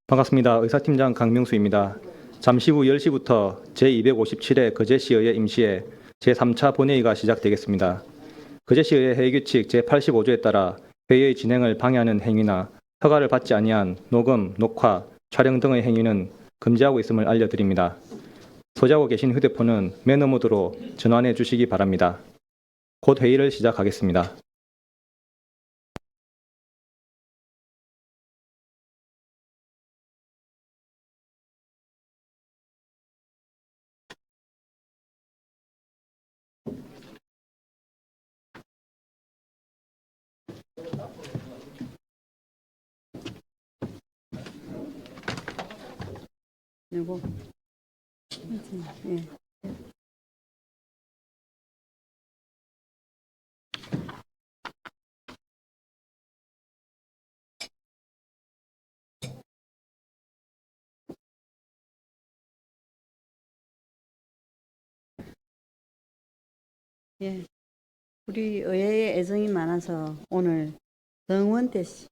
반갑습니다. 의사팀장 강명수입니다. 잠시 후 10시부터 제257회 거제시의회 임시회 제3차 본회의가 시작되겠습니다. 거제시의회 회의규칙 제85조에 따라 회의의 진행을 방해하는 행위나 허가를 받지 아니한 녹음, 녹화, 촬영 등의 행위는 금지하고 있음을 알려드립니다. 소지하고 계신 휴대폰은 매너 모드로 전환해 주시기 바랍니다. 곧 회의를 시작하겠습니다. 요거 예. 예. 우리 의회에 애정이 많아서 오늘 정원태 씨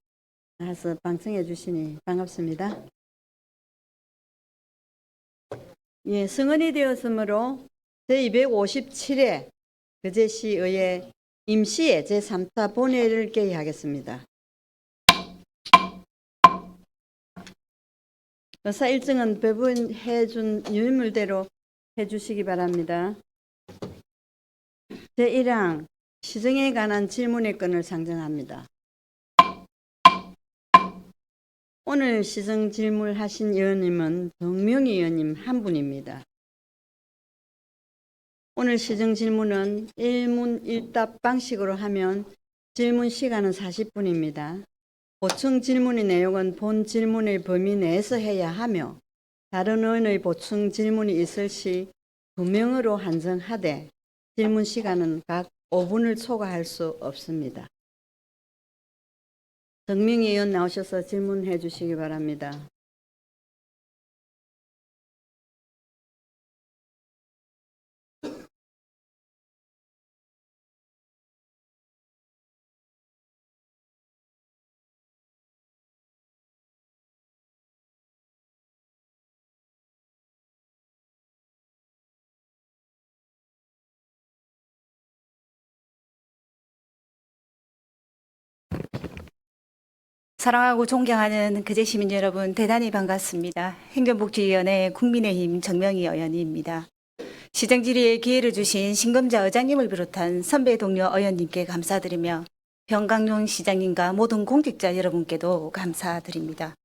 나와서 방청해 주시니 반갑습니다. 예, 승언이 되었으므로 제257회 거제시의회 임시회 제3차 본회의를 개의하겠습니다. 의사 일정은 배분해 준 유인물대로 해 주시기 바랍니다. 제1항 시정에 관한 질문의 건을 상정합니다. 오늘 시정 질문하신 의원님은 정명희 의원님 한 분입니다. 오늘 시정 질문은 1문 1답 방식으로 하면 질문 시간은 40분입니다. 보충 질문의 내용은 본 질문의 범위 내에서 해야 하며 다른 의원의 보충 질문이 있을 시 2명으로 한정하되 질문 시간은 각 5분을 초과할 수 없습니다. 정명희 의원 나오셔서 질문해 주시기 바랍니다. 사랑하고 존경하는 거제 시민 여러분, 대단히 반갑습니다. 행정복지위원회 국민의힘 정명희 의원입니다. 시정 질의에 기회를 주신 신금자 의장님을 비롯한 선배 동료 의원님께 감사드리며 병강용 시장님과 모든 공직자 여러분께도 감사드립니다.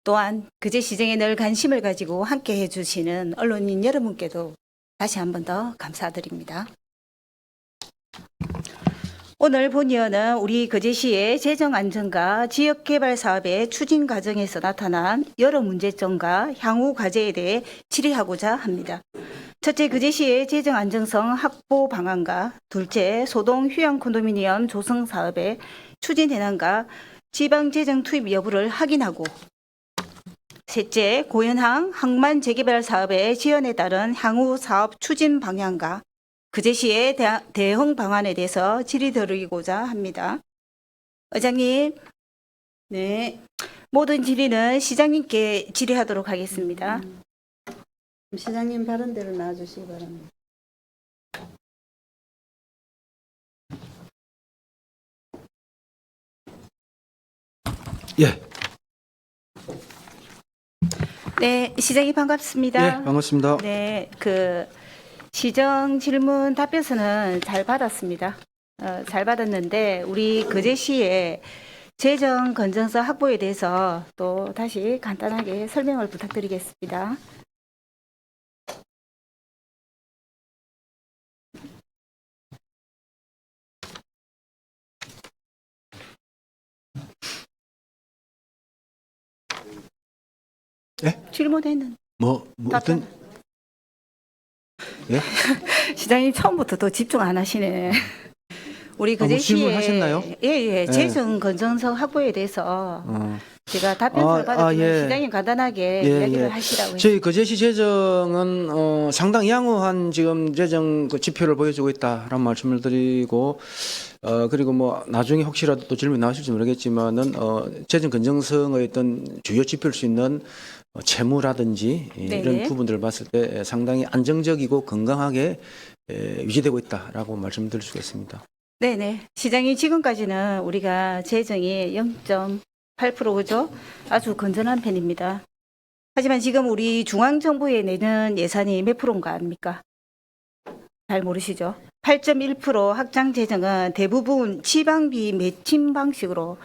또한 거제 시정에 늘 관심을 가지고 함께해 주시는 언론인 여러분께도 다시 한 번 더 감사드립니다. 오늘 본의원은 우리 거제시의 재정안전과 지역개발 사업의 추진 과정에서 나타난 여러 문제점과 향후 과제에 대해 질의하고자 합니다. 첫째, 거제시의 재정안정성 확보 방안과 둘째, 소동 휴양 콘도미니엄 조성 사업의 추진 현황과 지방재정 투입 여부를 확인하고 셋째, 고현항 항만 재개발 사업의 지연에 따른 향후 사업 추진 방향과 거제시의 대응 방안에 대해서 질의드리고자 합니다. 의장님, 네, 모든 질의는 시장님께 질의하도록 하겠습니다. 시장님 발언대로 나와주시기 바랍니다. 예, 네, 시장님 반갑습니다. 예, 반갑습니다. 네, 시정 질문 답변서는 잘 받았습니다. 잘 받았는데 우리 거제시의 재정 건전성 확보에 대해서 또 다시 간단하게 설명을 부탁드리겠습니다. 예? 질문했는 어떤, 예? 시장님 처음부터 더 집중 안 하시네. 우리 뭐 거제시에 질문하셨나요? 예, 재정 건전성 확보에 대해서 제가 답변서를 받았지만 예. 시장님 간단하게 예, 이야기를 예. 하시라고 저희 거제시 재정은 상당히 양호한 지금 재정 그 지표를 보여주고 있다라는 말씀을 드리고 그리고 뭐 나중에 혹시라도 또 질문 나오실지 모르겠지만은 재정 건전성의 어떤 주요 지표일 수 있는 채무라든지 이런 네네. 부분들을 봤을 때 상당히 안정적이고 건강하게 유지되고 있다라고 말씀드릴 수가 있습니다. 네네. 시장이 지금까지는 우리가 재정이 0.8%죠. 아주 건전한 편입니다. 하지만 지금 우리 중앙정부에 내는 예산이 몇 프로인가 압니까? 잘 모르시죠? 8.1% 확장 재정은 대부분 지방비 매칭 방식으로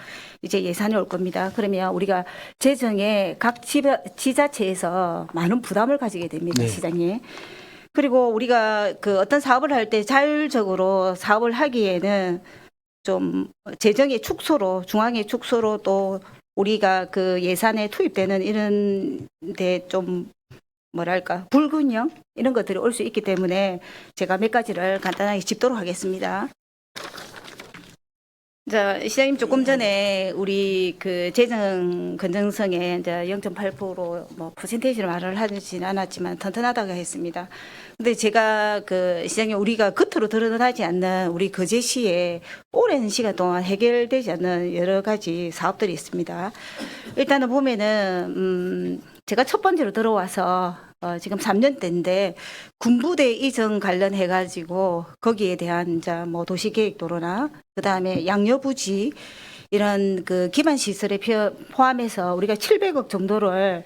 이제 예산이 올 겁니다. 그러면 우리가 재정에 각 지자체에서 많은 부담을 가지게 됩니다. 네. 시장이. 그리고 우리가 그 어떤 사업을 할 때 자율적으로 사업을 하기에는 좀 재정의 축소로 중앙의 축소로 또 우리가 그 예산에 투입되는 이런 데 좀 뭐랄까 불균형 이런 것들이 올 수 있기 때문에 제가 몇 가지를 간단하게 짚도록 하겠습니다. 자, 시장님 조금 전에 우리 그 재정 건전성에 이제 0.8%뭐 퍼센테이지를 말을 하진 않았지만 튼튼하다고 했습니다. 근데 제가 그 시장님 우리가 겉으로 드러나지 않는 우리 거제시에 오랜 시간 동안 해결되지 않는 여러 가지 사업들이 있습니다. 일단은 보면은 제가 첫 번째로 들어와서 지금 3년째인데 군부대 이전 관련해 가지고 거기에 대한 이제 뭐 도시계획도로나 그다음에 양여부지 이런 그 기반 시설에 포함해서 우리가 700억 정도를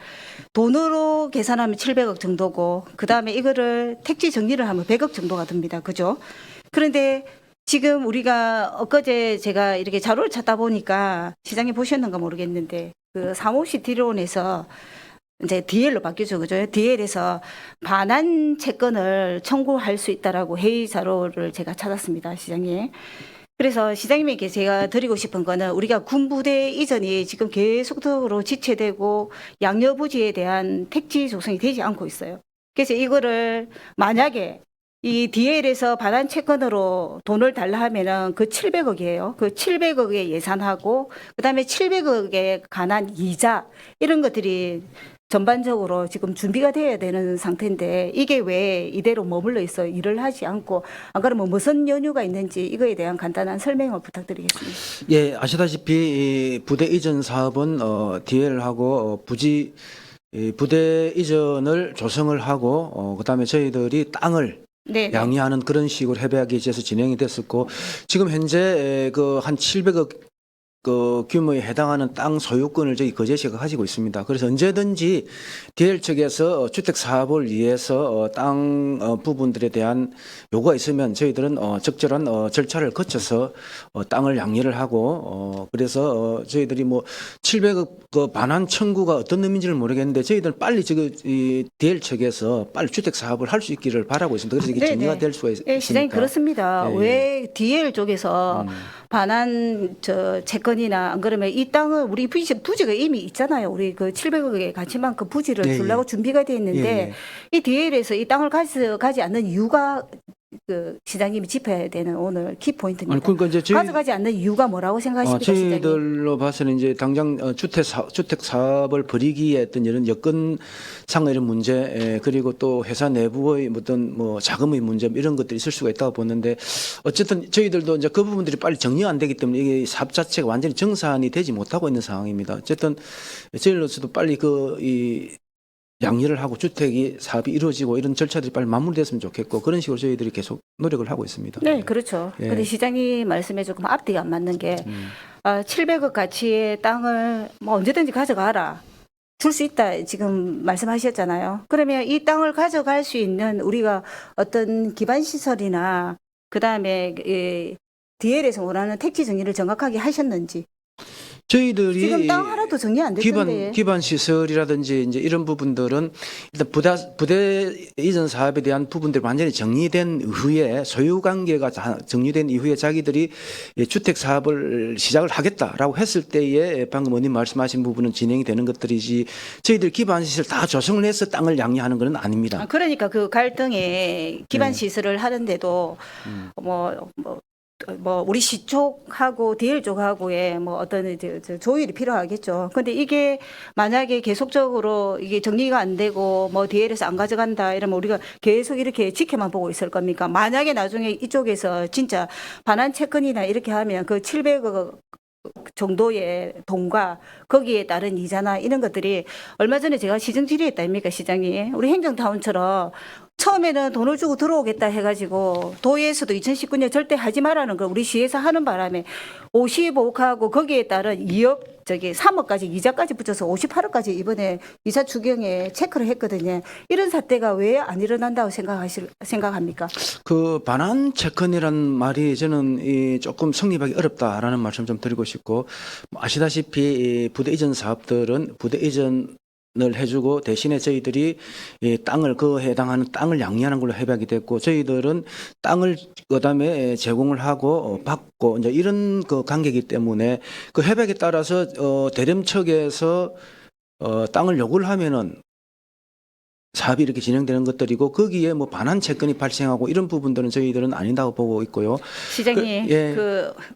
돈으로 계산하면 700억 정도고 그다음에 이거를 택지 정리를 하면 100억 정도가 듭니다. 그죠? 그런데 지금 우리가 엊그제 제가 이렇게 자료를 찾다 보니까 시장님 보셨는가 모르겠는데 그 사무실 디론에서 이제 DL로 바뀌죠. 그죠? DL에서 반환 채권을 청구할 수 있다라고 회의 자료를 제가 찾았습니다. 시장님. 그래서 시장님에게 제가 드리고 싶은 거는 우리가 군부대 이전이 지금 계속적으로 지체되고 양여부지에 대한 택지 조성이 되지 않고 있어요. 그래서 이거를 만약에 이 DL에서 반환 채권으로 돈을 달라 하면은 그 700억이에요. 그 700억에 예산하고 그다음에 700억에 관한 이자 이런 것들이 전반적으로 지금 준비가 돼야 되는 상태인데 이게 왜 이대로 머물러 있어 일을 하지 않고 안 그러면 무슨 연유가 있는지 이거에 대한 간단한 설명을 부탁드리겠습니다. 예, 아시다시피 이 부대 이전 사업은 DL하고 부대 이전을 조성을 하고 그다음에 저희들이 땅을 네. 양의하는 그런 식으로 협약이 있어서 진행이 됐었고 지금 현재 그 한 700억 그 규모에 해당하는 땅 소유권을 저희 거제시가 가지고 있습니다. 그래서 언제든지 DL 측에서 주택 사업을 위해서 땅 부분들에 대한 요구가 있으면 저희들은 적절한 절차를 거쳐서 땅을 양리를 하고 그래서 저희들이 뭐 700억 그 반환 청구가 어떤 의미인지를 모르겠는데 저희들은 빨리 지금 이 DL 측에서 빨리 주택 사업을 할 수 있기를 바라고 있습니다. 그래서 이게 네네. 정리가 될 수가 있습니다. 예, 시장님 그렇습니다. 예, 예. 왜 DL 쪽에서 반환 채권이나 안 그러면 이 땅을 우리 부지가 이미 있잖아요. 우리 그 700억의 가치만큼 부지를 예, 주려고 예. 준비가 돼 있는데 예, 예. 이 DL에서 이 땅을 가져가지 않는 이유가 그 시장님이 짚어야 되는 오늘 키 포인트입니다. 아니 그러니까 이제 저희 가져가지 않는 이유가 뭐라고 생각하십니까, 시장님? 저희들로 봐서는 이제 당장 주택 사업을 벌이기에 어떤 이런 여건상의 이런 문제 그리고 또 회사 내부의 어떤 뭐 자금의 문제 이런 것들이 있을 수가 있다고 보는데 어쨌든 저희들도 이제 그 부분들이 빨리 정리가 안 되기 때문에 이게 사업 자체가 완전히 정산이 되지 못하고 있는 상황입니다. 어쨌든 저희로서도 빨리 이 양리를 하고 주택이 사업이 이루어지고 이런 절차들이 빨리 마무리됐으면 좋겠고 그런 식으로 저희들이 계속 노력을 하고 있습니다. 네, 그렇죠. 예. 근데 시장님 말씀에 조금 앞뒤가 안 맞는 게 700억 가치의 땅을 뭐 언제든지 가져가라. 줄 수 있다 지금 말씀하셨잖아요. 그러면 이 땅을 가져갈 수 있는 우리가 어떤 기반 시설이나 그다음에 DL에서 원하는 택지 정리를 정확하게 하셨는지 저희들이 지금 땅 하나도 정리 안 됐던데. 기반 시설이라든지 이제 이런 부분들은 일단 부대 이전 사업에 대한 부분들이 완전히 정리된 이후에 소유 관계가 정리된 이후에 자기들이 주택 사업을 시작을 하겠다라고 했을 때에 방금 의원님 말씀하신 부분은 진행이 되는 것들이지 저희들 기반 시설 다 조성을 해서 땅을 양리하는 것은 아닙니다. 그러니까 그 갈등에 기반 시설을 하는데도 뭐 뭐 우리 시 쪽하고 DL 쪽하고의 뭐 어떤 저 조율이 필요하겠죠. 근데 이게 만약에 계속적으로 이게 정리가 안 되고 뭐 DL에서 안 가져간다 이러면 우리가 계속 이렇게 지켜만 보고 있을 겁니까? 만약에 나중에 이쪽에서 진짜 반환 채권이나 이렇게 하면 그 700억 정도의 돈과 거기에 따른 이자나 이런 것들이 얼마 전에 제가 시정 질의했다 아닙니까 시장이 우리 행정타운처럼 처음에는 돈을 주고 들어오겠다 해가지고 도에서도 2019년 절대 하지 말라는 걸 우리 시에서 하는 바람에 55억하고 거기에 따른 2억 3억까지 이자까지 붙여서 58억까지 이번에 이자 추경에 체크를 했거든요. 이런 사태가 왜 안 일어난다고 생각합니까? 그 반환 채권이란 말이 저는 조금 성립하기 어렵다라는 말씀 좀 드리고 싶고 아시다시피 이 부대 이전 사업들은 부대 이전을 해주고 대신에 저희들이 이 땅을 그 해당하는 땅을 양리하는 걸로 협약이 됐고 저희들은 땅을 그다음에 제공을 하고 받고 이제 이런 그 관계이기 때문에 그 협약에 따라서 대림척에서 땅을 요구를 하면은 사업이 이렇게 진행되는 것들이고 거기에 뭐 반환 채권이 발생하고 이런 부분들은 저희들은 아니다고 보고 있고요. 시장님, 예.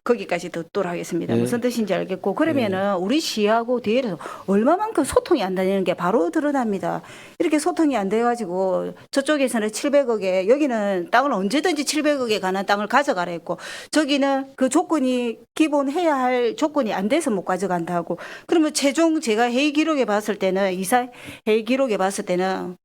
거기까지 듣도록 하겠습니다. 예. 무슨 뜻인지 알겠고, 그러면은 우리 시하고 DL에서 얼마만큼 소통이 안 되는 게 바로 드러납니다. 이렇게 소통이 안 돼가지고 저쪽에서는 700억에, 여기는 땅을 언제든지 700억에 관한 땅을 가져가라 했고, 저기는 그 조건이 기본해야 할 조건이 안 돼서 못 가져간다고. 그러면 최종 제가 회의 기록에 봤을 때는, 이사 회의 기록에 봤을 때는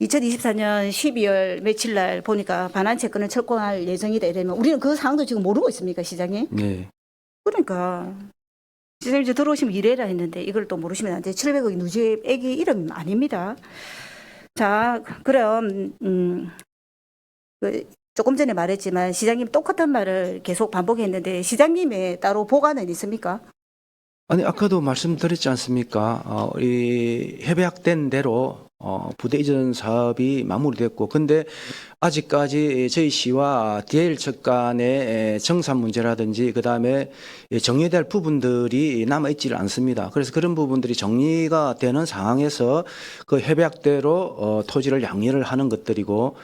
2024년 12월 며칠 날 보니까 반환 채권을 철공할 예정이다 이러면 우리는 그 사항도 지금 모르고 있습니까, 시장님? 네. 그러니까 시장님 이제 들어오시면 이래라 했는데 이걸 또 모르시면 안 돼. 700억이 누지 애기 이름 아닙니다. 자, 그럼 조금 전에 말했지만 시장님 똑같은 말을 계속 반복했는데 시장님의 따로 보관은 있습니까? 아니 아까도 말씀드렸지 않습니까? 이 협약된 대로 부대 이전 사업이 마무리됐고 근데 아직까지 저희 시와 DL 측 간의 정산 문제라든지 그다음에 정리될 부분들이 남아 있지를 않습니다. 그래서 그런 부분들이 정리가 되는 상황에서 그 협약대로 토지를 양리를 하는 것들이고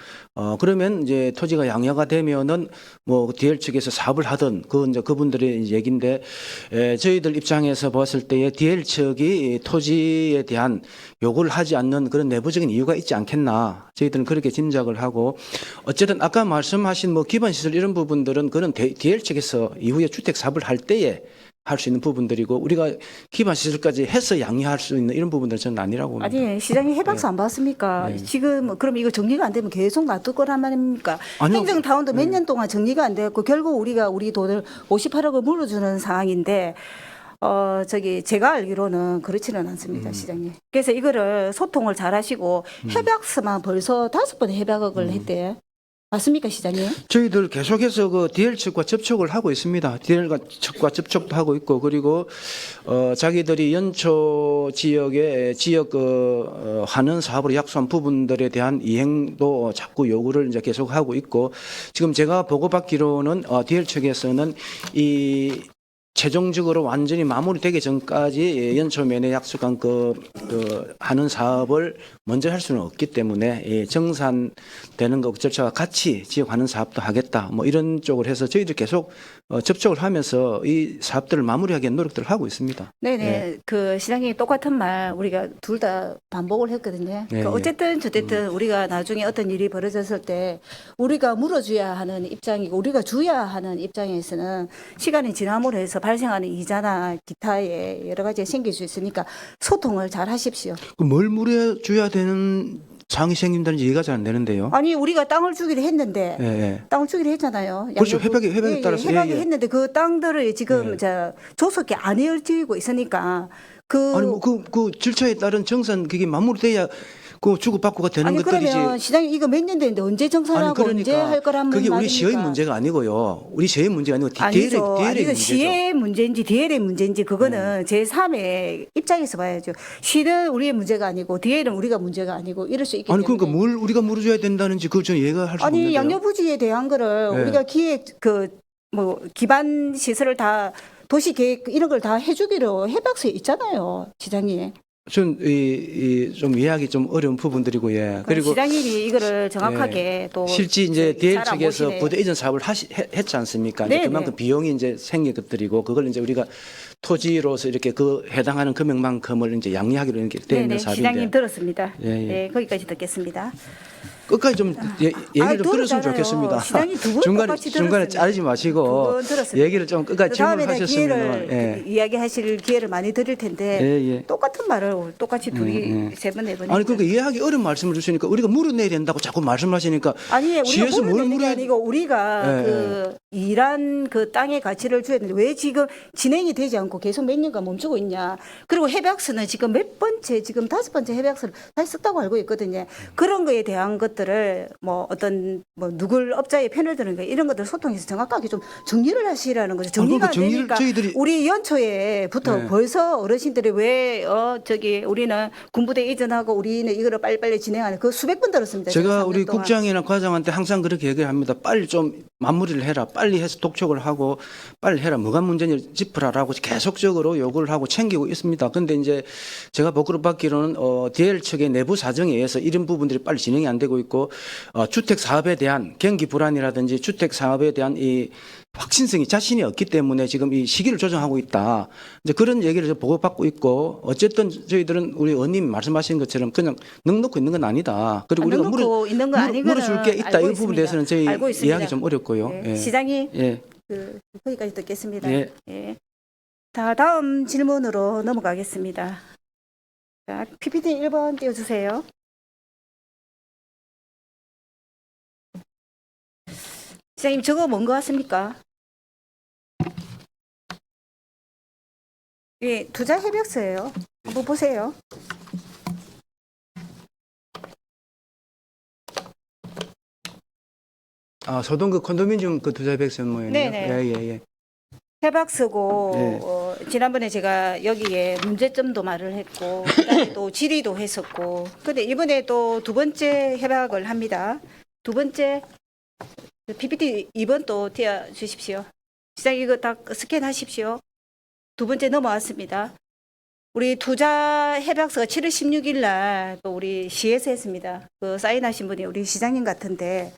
그러면 이제 토지가 양여가 되면은 뭐 DL 측에서 사업을 하든 그 이제 그분들의 얘기인데 저희들 입장에서 봤을 때에 DL 측이 토지에 대한 요구를 하지 않는 그런 내부적인 이유가 있지 않겠나 저희들은 그렇게 짐작을 하고 어쨌든 아까 말씀하신 뭐 기반시설 이런 부분들은 그런 DL 측에서 이후에 주택 사업을 할 때에 할 수 있는 부분들이고 우리가 기반시설까지 해서 양리할 수 있는 이런 부분들은 저는 아니라고 봅니다. 아니 시장님 해박사 안 봤습니까? 네. 지금 그럼 이거 정리가 안 되면 계속 놔둘 거란 말입니까? 아니요. 행정타운도 몇 년 동안 정리가 안 되었고 결국 우리가 우리 돈을 58억을 물어주는 상황인데 제가 알기로는 그렇지는 않습니다, 시장님. 그래서 이거를 소통을 잘 하시고 협약서만 벌써 5번의 협약을 했대. 맞습니까, 시장님? 저희들 계속해서 그 DL 측과 접촉을 하고 있습니다. DL 측과 접촉도 하고 있고 그리고 자기들이 연초 지역에 하는 사업으로 약속한 부분들에 대한 이행도 자꾸 요구를 이제 계속 하고 있고 지금 제가 보고받기로는 DL 측에서는 이 최종적으로 완전히 마무리되기 전까지 연초 내내 약속한 하는 사업을 먼저 할 수는 없기 때문에 정산되는 것 절차와 같이 지역하는 사업도 하겠다. 뭐 이런 쪽을 해서 저희들 계속 접촉을 하면서 이 사업들을 마무리하기 위한 노력들을 하고 있습니다. 네네. 네. 그 시장님 똑같은 말 우리가 둘 다 반복을 했거든요. 네, 그러니까 어쨌든 우리가 나중에 어떤 일이 벌어졌을 때 우리가 물어줘야 하는 입장이고 우리가 줘야 하는 입장에서는 시간이 지남으로 해서 발생하는 이자나 기타의 여러 가지가 생길 수 있으니까 소통을 잘 하십시오. 뭘 물어줘야 되는 상황이 생긴다는 이해가 잘 안 되는데요. 아니 우리가 땅을 주기로 했는데 예, 예. 땅을 주기로 했잖아요. 그렇죠. 양도부- 협약에 따라서. 협약을 예, 예. 했는데 그 땅들을 지금 예. 조속히 안 이어지고 있으니까 아니 뭐 그 절차에 따른 정산 그게 마무리돼야 그 주고받고가 되는 아니 것들이지. 그러면 시장님 이거 몇 년 됐는데 언제 정산하고 언제 할 거란 그게 우리 말입니까? 시의 문제가 아니고요. 우리 시의 문제가 아니고 아니죠. DL의 아니, 그 문제죠. 시의 문제인지 DL의 문제인지 그거는 제3의 입장에서 봐야죠. 시는 우리의 문제가 아니고 DL은 우리가 문제가 아니고 이럴 수 있기 아니 때문에. 그러니까 뭘 우리가 물어줘야 된다는지 그걸 저는 이해가 할 수가 아니 없는데요. 양녀부지에 대한 거를 네. 우리가 기획 기반 시설을 다 도시 계획 이런 걸 다 해주기로 협약서에 있잖아요, 시장님. 좀 이해하기 좀 어려운 부분들이고 예. 그리고 시장님이 이거를 정확하게 또 실제 이제 DL 잘 측에서 보시네. 부대 이전 사업을 했지 않습니까? 네, 이제 그만큼 네. 비용이 이제 생긴 것들이고 그걸 이제 우리가 토지로서 이렇게 그 해당하는 금액만큼을 이제 양리하기로 이렇게 되어 있는 네네, 사업인데 시장님 들었습니다. 예, 예. 네, 거기까지 듣겠습니다. 끝까지 좀 얘기를 좀 들었으면 들었잖아요. 좋겠습니다. 시장님 두 번 중간에 똑같이 중간에 들었습니다. 자르지 마시고 두 번 들었습니다. 얘기를 좀 끝까지 다음에는 질문하셨으면 기회를 이야기하실 기회를 많이 드릴 텐데 예, 예. 똑같은 말을 똑같이 둘이 예. 세 번 네 번. 아니 그러니까 이해하기 어려운 말씀을 주시니까 우리가 물어내야 된다고 자꾸 말씀하시니까 아니 우리가 시에서 뭘 물어내는 게 물어야 아니고 우리가 예, 그 일한 그 땅의 가치를 줘야 되는데 왜 지금 진행이 되지 않고 계속 몇 년간 멈추고 있냐. 그리고 해박스는 지금 몇 번째 지금 5번째 해박스를 다시 썼다고 알고 있거든요. 그런 거에 대한 것들을 뭐 어떤 뭐 누굴 업자의 편을 드는 거 이런 것들 소통해서 정확하게 좀 정리를 하시라는 거죠. 정리가 안 정리를 되니까 저희들이 우리 연초에부터 네. 벌써 어르신들이 왜 저기 우리는 군부대 이전하고 우리는 이거를 빨리빨리 진행하는 그 수백 번 들었습니다. 제가 3년 우리 동안. 국장이나 과장한테 항상 그렇게 얘기를 합니다. 빨리 좀 마무리를 해라. 빨리 해서 독촉을 하고 빨리 해라. 뭐가 문제인지 짚으라라고 계속적으로 요구를 하고 챙기고 있습니다. 근데 이제 제가 보고를 받기로는 DL 측의 내부 사정에 의해서 이런 부분들이 빨리 진행이 안 되고 있고 주택 사업에 대한 경기 불안이라든지 주택 사업에 대한 이 확신성이 자신이 없기 때문에 지금 이 시기를 조정하고 있다. 이제 그런 얘기를 보고받고 있고 어쨌든 저희들은 우리 의원님 말씀하신 것처럼 그냥 넉넉고 있는 건 아니다. 그리고 우리가 넉넉고 있는 거 아니고는 물어줄 게 있다. 알고 이 부분에 있습니다. 대해서는 저희 알고 있습니다. 이해하기 좀 어렵고요. 네. 예. 시장이 예. 거기까지 듣겠습니다. 예. 예. 자, 다음 질문으로 넘어가겠습니다. 자, PPT 1번 띄워주세요. 시장님, 저거 뭔 것 같습니까? 예, 투자 협약서예요. 한번 보세요. 소동그 콘도미니엄 그 투자 백선 모양이요. 네네. 예. 협약서고 네. 지난번에 제가 여기에 문제점도 말을 했고 그다음에 또 질의도 했었고 근데 이번에 또 두 번째 협약을 합니다. 두 번째 PPT 2번 또 띄워 주십시오. 시장 이거 다 스캔하십시오. 두 번째 넘어왔습니다. 우리 투자 협약서가 7월 16일 날 또 우리 시에서 했습니다. 그 사인하신 분이 우리 시장님 같은데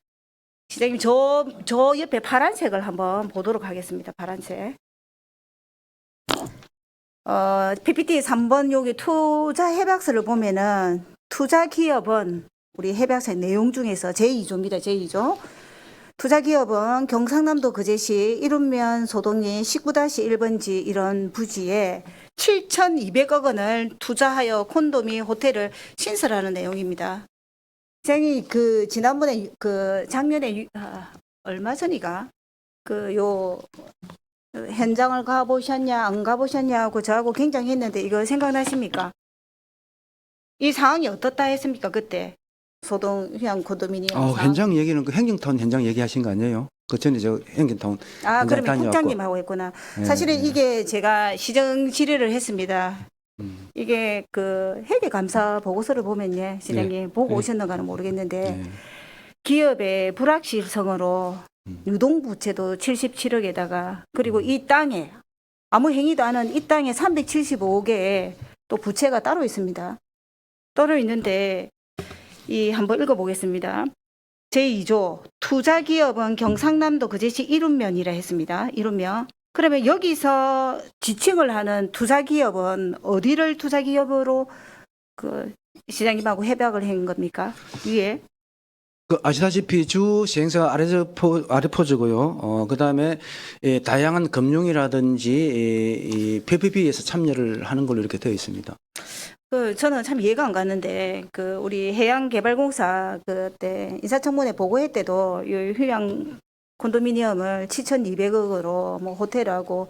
시장님 저 옆에 파란색을 한번 보도록 하겠습니다. 파란색. PPT 3번 여기 투자 협약서를 보면은 투자 기업은 우리 협약서의 내용 중에서 제2조입니다. 제2조. 투자 기업은 경상남도 거제시 이룸면 소동리 19-1번지 이런 부지에 7,200억 원을 투자하여 콘도미 호텔을 신설하는 내용입니다. 시장이 그 지난번에 그 작년에 얼마 전이가 그 요 현장을 가보셨냐 안 가보셨냐고 저하고 굉장히 했는데 이거 생각나십니까? 이 상황이 어떻다 했습니까 그때 소동휴양 콘도미니엄 상황. 현장 얘기는 그 행정타운 현장 얘기하신 거 아니에요? 그 전에 저 행정타운 현장 그러면 다녀왔고. 국장님하고 했구나. 예, 사실은 예. 이게 제가 시정 질의를 했습니다. 이게 그 회계감사 보고서를 보면요, 시장님 보고 예. 오셨는가는 모르겠는데 예. 기업의 불확실성으로 유동부채도 77억에다가 그리고 이 땅에 아무 행위도 안 한 이 땅에 375억의 또 부채가 따로 있습니다. 따로 있는데 이 한번 읽어보겠습니다. 제2조 투자기업은 경상남도 거제시 이룸면이라 했습니다. 이룸면. 그러면 여기서 지칭을 하는 투자기업은 어디를 투자기업으로 그 시장님하고 협약을 한 겁니까? 위에. 그 아시다시피 주 시행사가 아르포즈고요. 그다음에 다양한 금융이라든지 이 PPP에서 참여를 하는 걸로 이렇게 되어 있습니다. 저는 참 이해가 안 가는데 그 우리 해양개발공사 그때 인사청문회 보고회 때도 이 휴양 콘도미니엄을 7,200억으로 뭐 호텔하고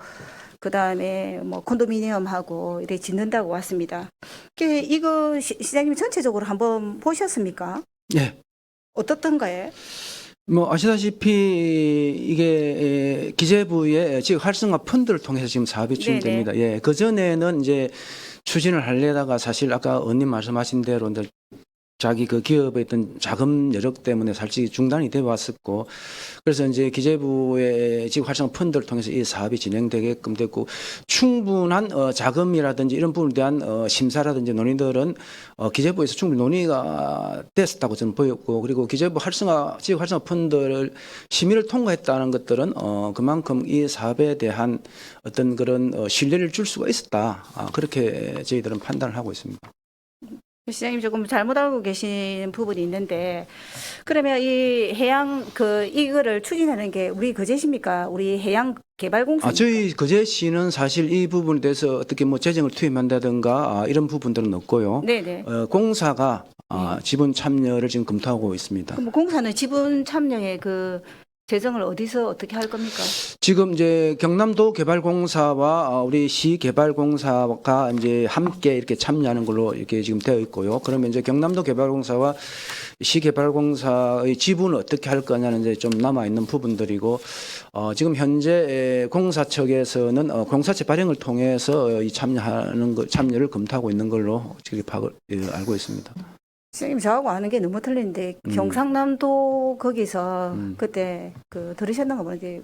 그다음에 뭐 콘도미니엄하고 이렇게 짓는다고 왔습니다. 이거 시장님 전체적으로 한번 보셨습니까? 예. 어떻던가요? 뭐 아시다시피 이게 기재부의 지금 활성화 펀드를 통해서 지금 사업이 추진됩니다. 예. 그 전에는 이제 추진을 하려다가 사실 아까 의원님 말씀하신 대로 이제 자기 그 기업에 있던 자금 여력 때문에 살짝 중단이 돼 왔었고, 그래서 이제 기재부의 지역 활성화 펀드를 통해서 이 사업이 진행되게끔 됐고, 충분한 자금이라든지 이런 부분에 대한 심사라든지 논의들은 기재부에서 충분히 논의가 됐었다고 저는 보였고, 그리고 기재부 지역 활성화 펀드를 심의를 통과했다는 것들은 그만큼 이 사업에 대한 어떤 그런 신뢰를 줄 수가 있었다. 그렇게 저희들은 판단을 하고 있습니다. 시장님 조금 잘못 알고 계신 부분이 있는데, 그러면 이 해양 이거를 추진하는 게 우리 거제시입니까? 우리 해양개발공사? 저희 거제시는 사실 이 부분에 대해서 어떻게 뭐 재정을 투입한다든가 이런 부분들은 없고요. 네네. 공사가 지분 참여를 지금 검토하고 있습니다. 그럼 공사는 지분 참여의 그 재정을 어디서 어떻게 할 겁니까? 지금 이제 경남도 개발공사와 우리 시 개발공사가 이제 함께 이렇게 참여하는 걸로 이렇게 지금 되어 있고요. 그러면 이제 경남도 개발공사와 시 개발공사의 지분을 어떻게 할 거냐는 이제 좀 남아 있는 부분들이고, 지금 현재 공사 측에서는 공사체 발행을 통해서 이 참여를 검토하고 있는 걸로 지금 알고 있습니다. 선생님 저하고 아는 게 너무 틀린데 경상남도 거기서 그때 들으셨는가 모르겠는데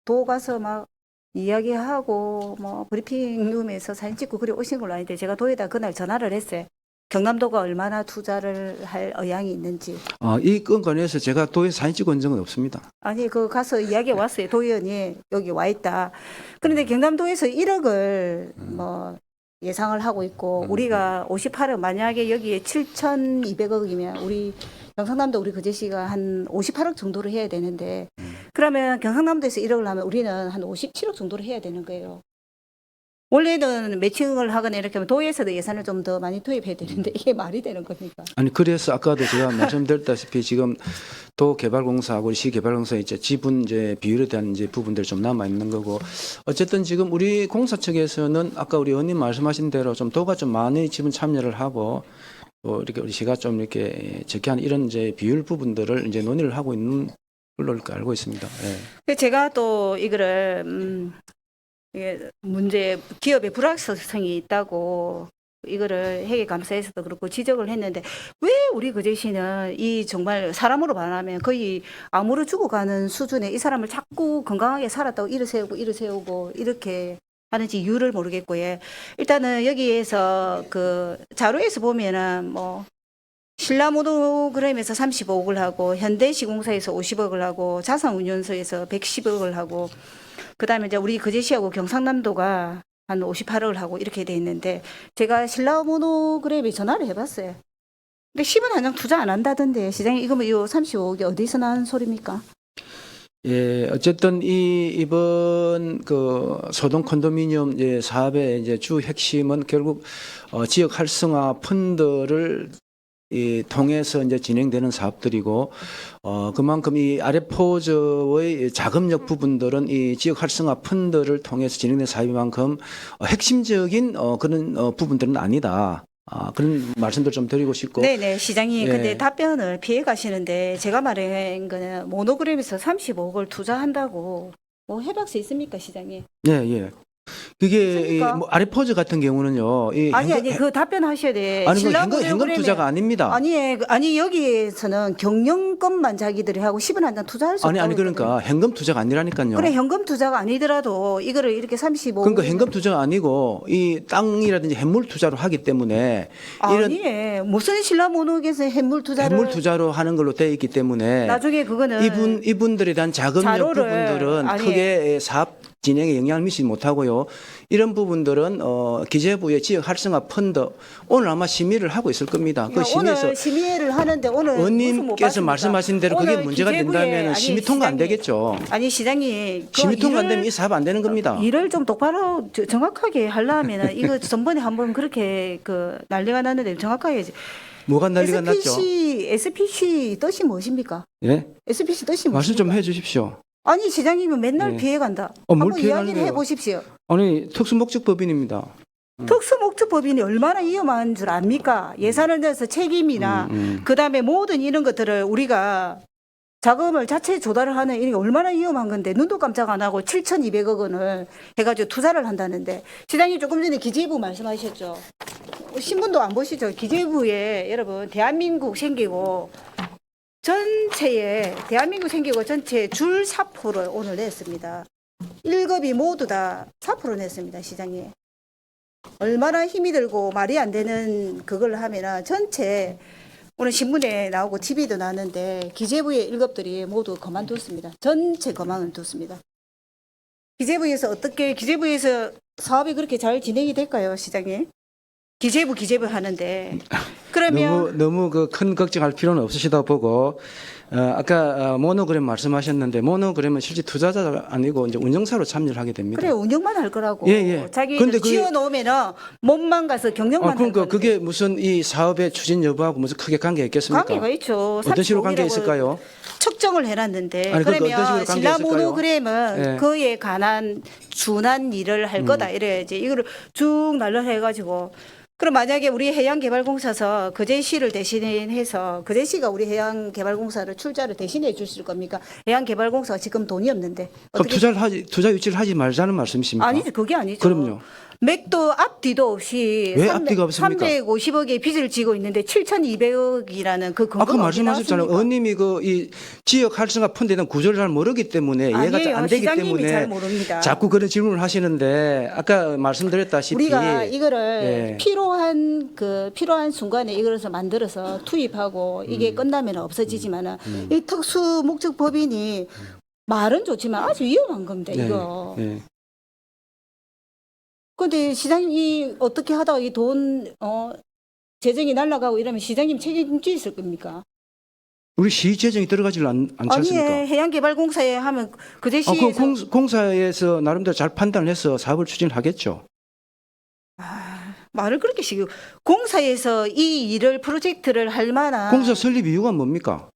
도 가서 막 이야기하고 브리핑 룸에서 사진 찍고 그래 오신 걸로 아는데, 제가 도에다 그날 전화를 했어요. 경남도가 얼마나 투자를 할 의향이 있는지. 이 건건에서 제가 도에 사진 찍은 적은 없습니다. 아니 가서 이야기 왔어요. 도의원이 여기 와 있다. 그런데 경남도에서 1억을 예상을 하고 있고, 우리가 58억, 만약에 여기에 7,200억이면 우리 경상남도 우리 거제시가 한 58억 정도를 해야 되는데, 그러면 경상남도에서 1억을 하면 우리는 한 57억 정도를 해야 되는 거예요. 원래는 매칭을 하거나 이렇게 하면 도에서도 예산을 좀 더 많이 투입해야 되는데 이게 말이 되는 겁니까? 아니, 그래서 아까도 제가 말씀드렸다시피 지금 도 개발공사하고 시 개발공사 이제 지분 이제 비율에 대한 이제 부분들 좀 남아 있는 거고, 어쨌든 지금 우리 공사 측에서는 아까 우리 의원님 말씀하신 대로 좀 도가 좀 많이 지분 참여를 하고, 또 이렇게 우리 시가 좀 이렇게 적게 한 이런 이제 비율 부분들을 이제 논의를 하고 있는 걸로 이렇게 알고 있습니다. 예. 제가 또 이거를 이게 기업의 불확실성이 있다고 이거를 회계감사에서도 그렇고 지적을 했는데, 왜 우리 거제시는 이 정말 사람으로 말하면 거의 암으로 죽어가는 수준에 이 사람을 자꾸 건강하게 살았다고 일을 세우고 이렇게 하는지 이유를 모르겠고, 일단은 여기에서 그 자료에서 보면은 신라모노그램에서 35억을 하고, 현대시공사에서 50억을 하고, 자산운용소에서 110억을 하고, 그다음에 이제 우리 거제시하고 경상남도가 한 58억을 하고 이렇게 돼 있는데, 제가 신라모노그램에 전화를 해봤어요. 근데 10원 한 장 투자 안 한다던데, 시장님 이거 이 35억이 어디서 나온 소리입니까? 예, 어쨌든 이번 그 소동 컨도미니엄 사업의 이제 주 핵심은 결국 지역 활성화 펀드를 통해서 이제 진행되는 사업들이고, 그만큼 이 아랫포저의 자금력 부분들은 이 지역 활성화 펀드를 통해서 진행된 사업인 만큼 핵심적인 그런 부분들은 아니다. 그런 말씀들 좀 드리고 싶고. 네네, 시장님. 예. 근데 답변을 피해 가시는데, 제가 말한 거는 모노그램에서 35억을 투자한다고 해박 수 있습니까, 시장님? 예. 그게 있습니까? 아랫포저 같은 경우는요. 아니, 그 답변하셔야 돼. 아니, 그 신라모노그램에- 현금 투자가 아닙니다. 아니 여기에서는 경영권만 자기들이 하고 10원 한 장 투자할 수 없다고 아니 그러니까 현금 투자가 아니라니까요. 그래, 현금 투자가 아니더라도 이거를 이렇게 35. 그러니까 현금 투자가 아니고 이 땅이라든지 해물 투자로 하기 때문에 이런 아니 무슨 신라모노에서 해물 투자를 해물 투자로 하는 걸로 되어 있기 때문에 나중에 그거는 이분들에 대한 자금력 자료를- 부분들은 아니, 크게 사업 진행에 영향을 미치지 못하고요. 이런 부분들은 기재부의 지역 활성화 펀드 오늘 아마 심의를 하고 있을 겁니다. 그 심의에서 오늘 심의를 하는데 오늘 무슨 못 의원님께서 봤습니까? 말씀하신 대로 그게 오늘 문제가 기재부에- 된다면 아니, 심의 통과 안 시장님, 되겠죠. 아니 시장님 심의 통과 안 일을- 되면 이 사업 안 되는 겁니다. 일을 좀 똑바로 정확하게 하려면 이거 전번에 한번 그렇게 난리가 났는데 정확하게 해야지. 뭐가 난리가 났죠? SPC 뜻이 무엇입니까? 예? SPC 뜻이 말씀 무엇입니까? 좀 해주십시오. 아니 시장님은 맨날 네. 피해간다. 뭘 한번 피해가는 이야기를 거예요? 해보십시오. 아니 특수목적법인입니다. 특수목적법인이 얼마나 위험한 줄 압니까? 예산을 내서 책임이나 그다음에 모든 이런 것들을 우리가 자금을 자체 조달을 하는 이게 얼마나 위험한 건데 눈도 깜짝 안 하고 7,200억 원을 해가지고 투자를 한다는데, 시장님 조금 전에 기재부 말씀하셨죠. 신문도 안 보시죠? 기재부에 여러분 대한민국 생기고 전체에 줄 사포를 오늘 냈습니다. 1급이 모두 다 사포를 냈습니다. 시장에. 얼마나 힘이 들고 말이 안 되는 그걸 하면은 전체 오늘 신문에 나오고 TV도 나왔는데 기재부의 1급들이 모두 그만뒀습니다. 전체 그만뒀습니다. 기재부에서 사업이 그렇게 잘 진행이 될까요, 시장에? 기재부 하는데 그러면 너무 그 큰 걱정할 필요는 없으시다 보고 아까 모노그램 말씀하셨는데 모노그램은 실제 투자자가 아니고 이제 운영사로 참여를 하게 됩니다. 그래 운영만 할 거라고. 예, 예. 자기 근데 그게- 지어 놓으면은 몸만 가서 경영만 할 그러니까 거라고. 그게 무슨 이 사업의 추진 여부하고 무슨 크게 관계가 있겠습니까? 관계가 있죠. 어떤 식으로 관계가 35이라고 있을까요? 측정을 해놨는데 아니, 그러니까 어떤 그러면 식으로 신라 관계가 있을까요? 모노그램은 예. 그에 관한 준한 일을 할 거다 이래야지 이거를 쭉 날라해가지고 그럼 만약에 우리 해양개발공사서 거제시를 대신해서 거제시가 우리 해양개발공사를 출자를 대신해 주실 겁니까? 해양개발공사가 지금 돈이 없는데 그럼 투자 유치를 하지 말자는 말씀이십니까? 아니죠, 그게 아니죠. 그럼요. 맥도 앞뒤도 없이 왜 앞뒤가 없습니까? 350억의 빚을 지고 있는데 7,200억이라는 그 근거가 아까 말씀하셨잖아요. 어디 나왔습니까? 의원님이 그 이 지역 활성화 펀드에 대한 구조를 잘 모르기 때문에 이해가 아니에요. 안 되기 시장님이 때문에 잘 모릅니다. 자꾸 그런 질문을 하시는데 아까 말씀드렸다시피 우리가 이거를 예. 필요한 순간에 이것을 만들어서 투입하고 이게 끝나면 없어지지만은 이 특수 목적 법인이 말은 좋지만 아주 위험한 겁니다. 네, 이거. 네. 근데 시장이 어떻게 하다가 이 돈 재정이 날아가고 이러면 시장님 책임질 있을 겁니까? 우리 시 재정이 들어가지를 않지 아니 않습니까? 해양개발공사에 하면 그 대시에서 공사에서 나름대로 잘 판단을 해서 사업을 추진하겠죠. 말을 그렇게 시고 공사에서 이 일을 프로젝트를 할 만한 공사 설립 이유가 뭡니까?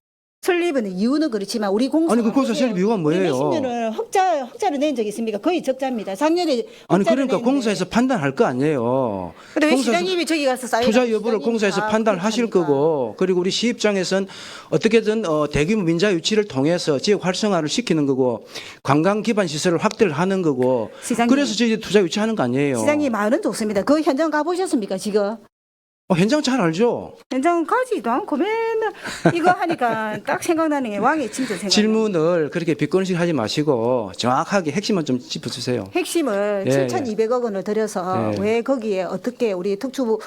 설립은 이유는 그렇지만 우리 공사 아니 그 공사 설립 이유가 뭐예요? 몇십 년을 흑자를 낸 적이 있습니까? 거의 적자입니다. 작년에 아니 흑자를 그러니까 냈는데. 공사에서 판단할 거 아니에요. 근데 왜 공사에서 시장님이 저기 가서 사이다 투자 여부를 시장님이 공사에서 다 판단을 하실 그렇게 합니까? 거고 그리고 우리 시 입장에선 어떻게든 대규모 민자 유치를 통해서 지역 활성화를 시키는 거고 관광 기반 시설을 확대를 하는 거고 시장님, 그래서 저희 투자 유치하는 거 아니에요. 시장님 말은 좋습니다. 그 현장 가보셨습니까 지금? 현장 잘 알죠. 현장 가지도 않고 맨날 이거 하니까 딱 생각나는 게 왕의 침전 생각. 질문을 그렇게 비건식 하지 마시고 정확하게 핵심만 좀 짚어주세요. 핵심을 예, 7,200억 원을 들여서 예. 왜 거기에 어떻게 우리 특수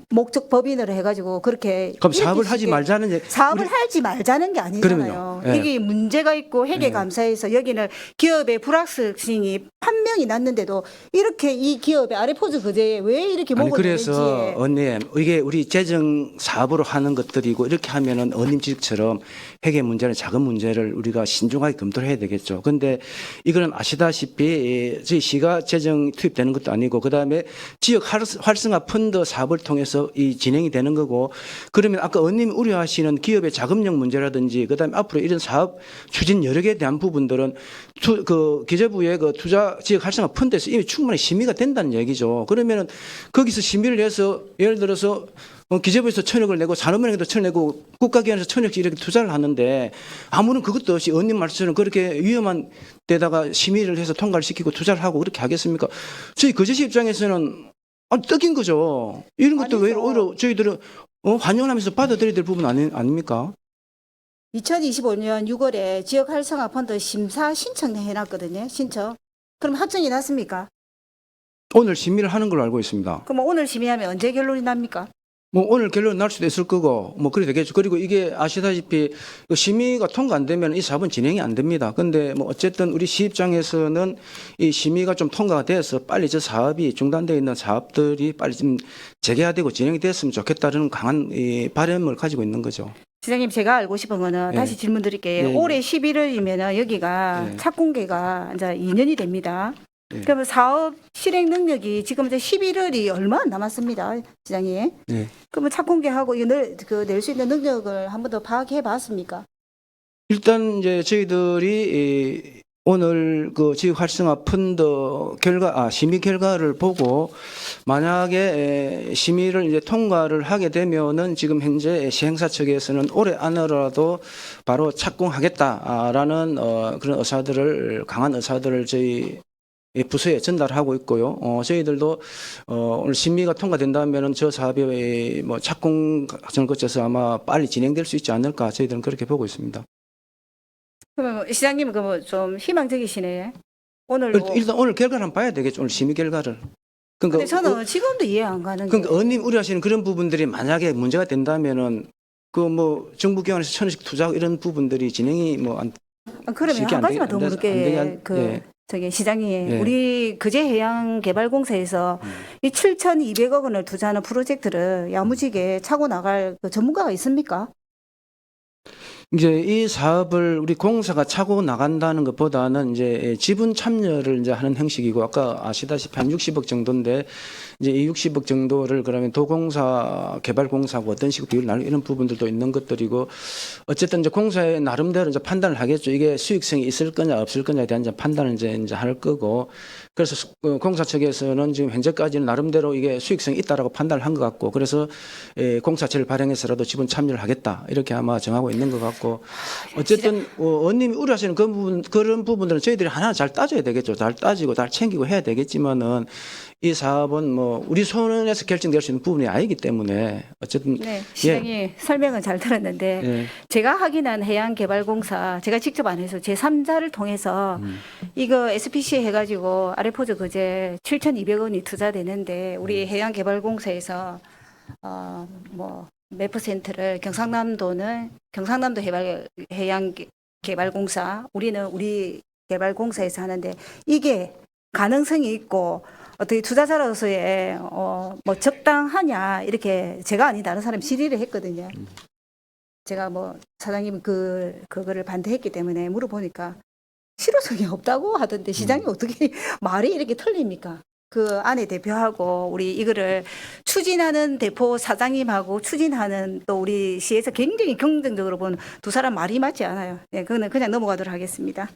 목적 법인을 해가지고 그렇게 그럼 이렇게 사업을 하지 쉽게 말자는 사업을 하지 말자는 게 아니잖아요. 그러면요. 예. 이게 문제가 있고 회계감사에서 여기는 기업의 불확실성이 판명이 났는데도 이렇게 이 기업의 아레포즈 거제에 왜 이렇게 아니 목을 그래서 내는지 언님 이게 우리 재정 사업으로 하는 것들이고 이렇게 하면은 언님 지적처럼 회계 문제는 작은 문제를 우리가 신중하게 검토를 해야 되겠죠. 근데 이거는 아시다시피 저희 시가 재정 투입되는 것도 아니고 그다음에 지역 활성화 펀드 사업을 통해서 이 진행이 되는 거고 그러면 아까 언님이 우려하시는 기업의 자금력 문제라든지 그다음에 앞으로 이런 사업 추진 여력에 대한 부분들은 그 기재부의 그 투자 지역 활성화 펀드에서 이미 충분히 심의가 된다는 얘기죠. 그러면은 거기서 심의를 해서 예를 들어서 기재부에서 1,000억을 내고 산업은행에도 1,000억 내고 국가기관에서 1,000억씩 이렇게 투자를 하는데 아무런 그것도 없이 언님 말씀처럼 그렇게 위험한 데다가 심의를 해서 통과를 시키고 투자를 하고 그렇게 하겠습니까? 저희 거제시 입장에서는 떡인 거죠. 이런 것도 왜 아니죠. 오히려 저희들은 환영하면서 받아들여야 될 부분 아닙니까? 2025년 6월에 지역 활성화 펀드 심사 신청해놨거든요. 신청. 그럼 확정이 났습니까? 오늘 심의를 하는 걸로 알고 있습니다. 그럼 오늘 심의하면 언제 결론이 납니까? 뭐 오늘 결론 날 수도 있을 거고 뭐 그래 되겠죠. 그리고 이게 아시다시피 그 심의가 통과 안 되면 이 사업은 진행이 안 됩니다. 근데 뭐 어쨌든 우리 시 입장에서는 이 심의가 좀 통과가 돼서 빨리 저 사업이 중단되어 있는 사업들이 빨리 좀 재개화되고 진행이 됐으면 좋겠다는 강한 이 바람을 가지고 있는 거죠. 시장님 제가 알고 싶은 거는 예. 다시 질문 드릴게요. 예, 예. 올해 11월이면 여기가 예. 착공계가 이제 2년이 됩니다. 예. 그러면 사업 실행 능력이 지금 이제 11월이 얼마 안 남았습니다. 시장님. 네. 그러면 착공계하고 이거 낼 수 있는 능력을 한 번 더 파악해 봤습니까? 일단 이제 저희들이 오늘 그 지역 활성화 펀드 심의 결과를 보고 만약에 심의를 이제 통과를 하게 되면은 지금 현재 시행사 측에서는 올해 안으로라도 바로 착공하겠다라는 그런 강한 의사들을 저희 부서에 전달하고 있고요. 저희들도 오늘 심의가 통과된다면은 저 사업의 뭐 착공 과정을 거쳐서 아마 빨리 진행될 수 있지 않을까 저희들은 그렇게 보고 있습니다. 그럼 시장님 그좀 희망적이시네. 오늘 일단 오늘 결과를 한번 봐야 되겠죠. 오늘 심의 결과를. 그러니까 근데 저는 지금도 이해 안 가는 게 그러니까 의원님 우려하시는 그런 부분들이 만약에 문제가 된다면은 그 뭐 정부 기관에서 천원씩 투자하고 이런 부분들이 진행이 뭐 안, 그러면 쉽게 한 안 가지만 더 안 물을게. 예. 저기 시장이 예. 우리 그제해양개발공사에서 이 7,200억 원을 투자하는 프로젝트를 야무지게 차고 나갈 그 전문가가 있습니까? 이제 이 사업을 우리 공사가 차고 나간다는 것보다는 이제 지분 참여를 이제 하는 형식이고 아까 아시다시피 한 60억 정도인데 이제 이 60억 정도를 그러면 도공사, 개발공사하고 어떤 식으로 비율을 나누고 이런 부분들도 있는 것들이고 어쨌든 이제 공사의 나름대로 이제 판단을 하겠죠. 이게 수익성이 있을 거냐 없을 거냐에 대한 이제 판단을 이제 할 거고 그래서 공사 측에서는 지금 현재까지는 나름대로 이게 수익성이 있다라고 판단을 한 것 같고 그래서 공사체를 발행해서라도 지분 참여를 하겠다 이렇게 아마 정하고 있는 것 같고 어쨌든 의원님이 우려하시는 그 부분 그런 부분들은 저희들이 하나 잘 따져야 되겠죠. 잘 따지고 잘 챙기고 해야 되겠지만은 이 사업은 뭐 우리 손에서 결정될 수 있는 부분이 아니기 때문에 어쨌든 네, 시장이 설명은 잘 들었는데 예. 제가 확인한 해양개발공사 제가 직접 안 해서 제3자를 통해서 이거 SPC 해가지고 아레포즈 그제 7,200원이 투자되는데 우리 해양개발공사에서 뭐 몇 퍼센트를 경상남도 해양개발공사 우리는 우리 개발공사에서 하는데 이게 가능성이 있고 어떻게 투자자로서의 뭐 적당하냐 이렇게 제가 아닌 다른 사람이 질의를 했거든요. 제가 뭐 사장님 그거를 반대했기 때문에 물어보니까 실효성이 없다고 하던데 시장이 어떻게 말이 이렇게 틀립니까? 그 안에 대표하고 우리 이거를 추진하는 대표 사장님하고 추진하는 또 우리 시에서 굉장히 긍정적으로 본 두 사람 말이 맞지 않아요. 네, 그거는 그냥 넘어가도록 하겠습니다.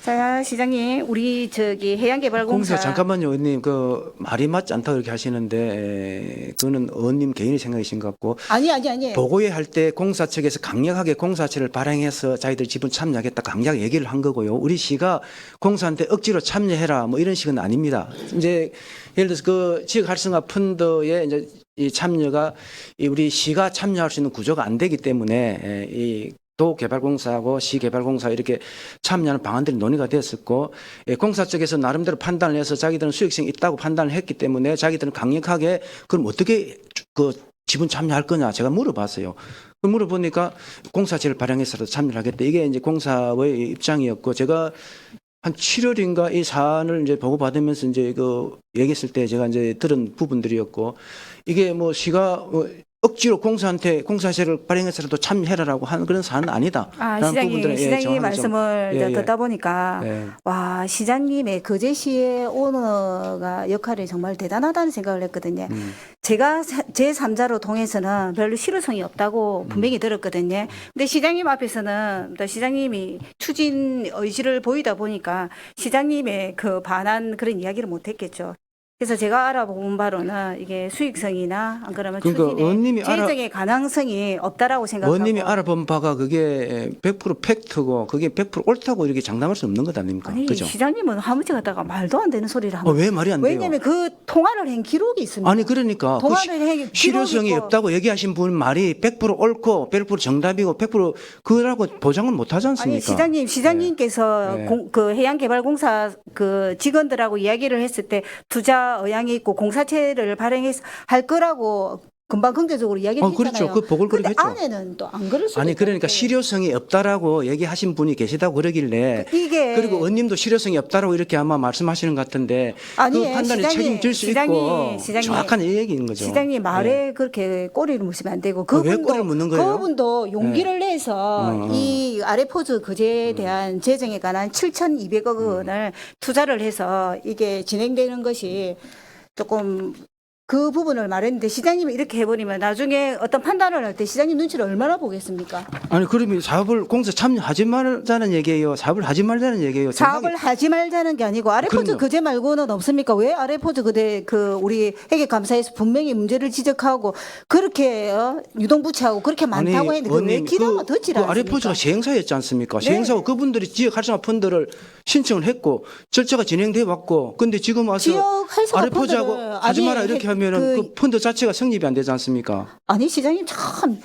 자, 시장님, 우리 저기 해양개발공사 공사 잠깐만요, 의원님 그 말이 맞지 않다고 이렇게 하시는데 그거는 의원님 개인의 생각이신 것 같고 아니. 보고회 할 때 공사 측에서 강력하게 공사체를 발행해서 자기들 지분 참여하겠다 강력 얘기를 한 거고요. 우리 시가 공사한테 억지로 참여해라 뭐 이런 식은 아닙니다. 이제 예를 들어서 그 지역 활성화 펀드에 이제 이 참여가 우리 시가 참여할 수 있는 구조가 안 되기 때문에 이 도개발공사하고 시개발공사 이렇게 참여하는 방안들이 논의가 됐었고 공사 쪽에서 나름대로 판단을 해서 자기들은 수익성이 있다고 판단을 했기 때문에 자기들은 강력하게 그럼 어떻게 그 지분 참여할 거냐 제가 물어봤어요. 그 물어보니까 공사체를 발행해서라도 참여를 하겠다. 이게 이제 공사의 입장이었고 제가 한 7월인가 이 사안을 이제 보고받으면서 이제 그 얘기했을 때 제가 이제 들은 부분들이었고 이게 뭐 시가 억지로 공사체를 발행해서라도 참여해라라고 하는 그런 사안은 아니다. 시장님 말씀을 예, 예. 듣다 보니까 예. 와 시장님의 거제시의 오너가 역할이 정말 대단하다는 생각을 했거든요. 제가 제3자로 통해서는 별로 실효성이 없다고 분명히 들었거든요. 근데 시장님 앞에서는 또 시장님이 추진 의지를 보이다 보니까 시장님의 그 반한 그런 이야기를 못했겠죠. 그래서 제가 알아본 바로는 이게 수익성이나 안 그러면 그러니까 의원님이 추진의 재정의 가능성이 없다라고 생각하고 의원님이 알아본 바가 그게 100% 팩트고 그게 100% 옳다고 이렇게 장담할 수 없는 것 아닙니까? 아니 그죠? 시장님은 화무지 갖다가 말도 안 되는 소리를 하면 왜 말이 안 돼요? 왜냐면 그 통화를 한 기록이 있습니다. 아니 그러니까 그 통화를 한 기록이 실효성이 있고. 없다고 얘기하신 분 말이 100% 옳고 100% 정답이고 100% 그거라고 보장을 못 하지 않습니까? 아니 시장님께서 네. 그 해양개발공사 그 직원들하고 이야기를 했을 때 투자 의향이 있고 공사체를 발행해서 할 거라고 금방 긍정적으로 이야기를 했잖아요. 그렇죠. 그 보고를 그렇게 근데 했죠. 안에는 또 안 그럴 수도 아니 그러니까 있다는데. 실효성이 없다라고 얘기하신 분이 계시다고 그러길래 이게 그리고 의원님도 실효성이 없다라고 이렇게 아마 말씀하시는 것 같은데 그 아니에요. 판단에 책임질 수 있고 시장님. 정확한 얘기인 거죠. 시장님 말에 네. 그렇게 꼬리를 무시면 안 되고 왜 꼬리를 묻는 거예요? 그분도 용기를 내서 이 아레포즈 거제에 대한 재정에 관한 7,200억 원을 투자를 해서 이게 진행되는 것이 조금 그 부분을 말했는데 시장님이 이렇게 해버리면 나중에 어떤 판단을 할 때 시장님 눈치를 얼마나 보겠습니까? 아니 그러면 사업을 공사 참여하지 말자는 얘기예요. 사업을 하지 말자는 얘기예요. 사업을 하지 말자는 게 아니고 아레포즈 그럼요. 그제 말고는 없습니까? 왜 아레포즈 그대 그 우리 회계감사에서 분명히 문제를 지적하고 그렇게 유동부채하고 그렇게 많다고 했는데 그왜 의원님, 기라마 덧지라 그 아레포즈가 시행사였지 않습니까? 네. 시행사고 그분들이 지역 활성화 펀드를 신청을 했고 절차가 진행돼 왔고 근데 지금 와서 지역 활성화 아레포즈하고 펀드를 하지 마라 이렇게 하면은 그 펀드 자체가 성립이 안 되지 않습니까? 아니 시장님 참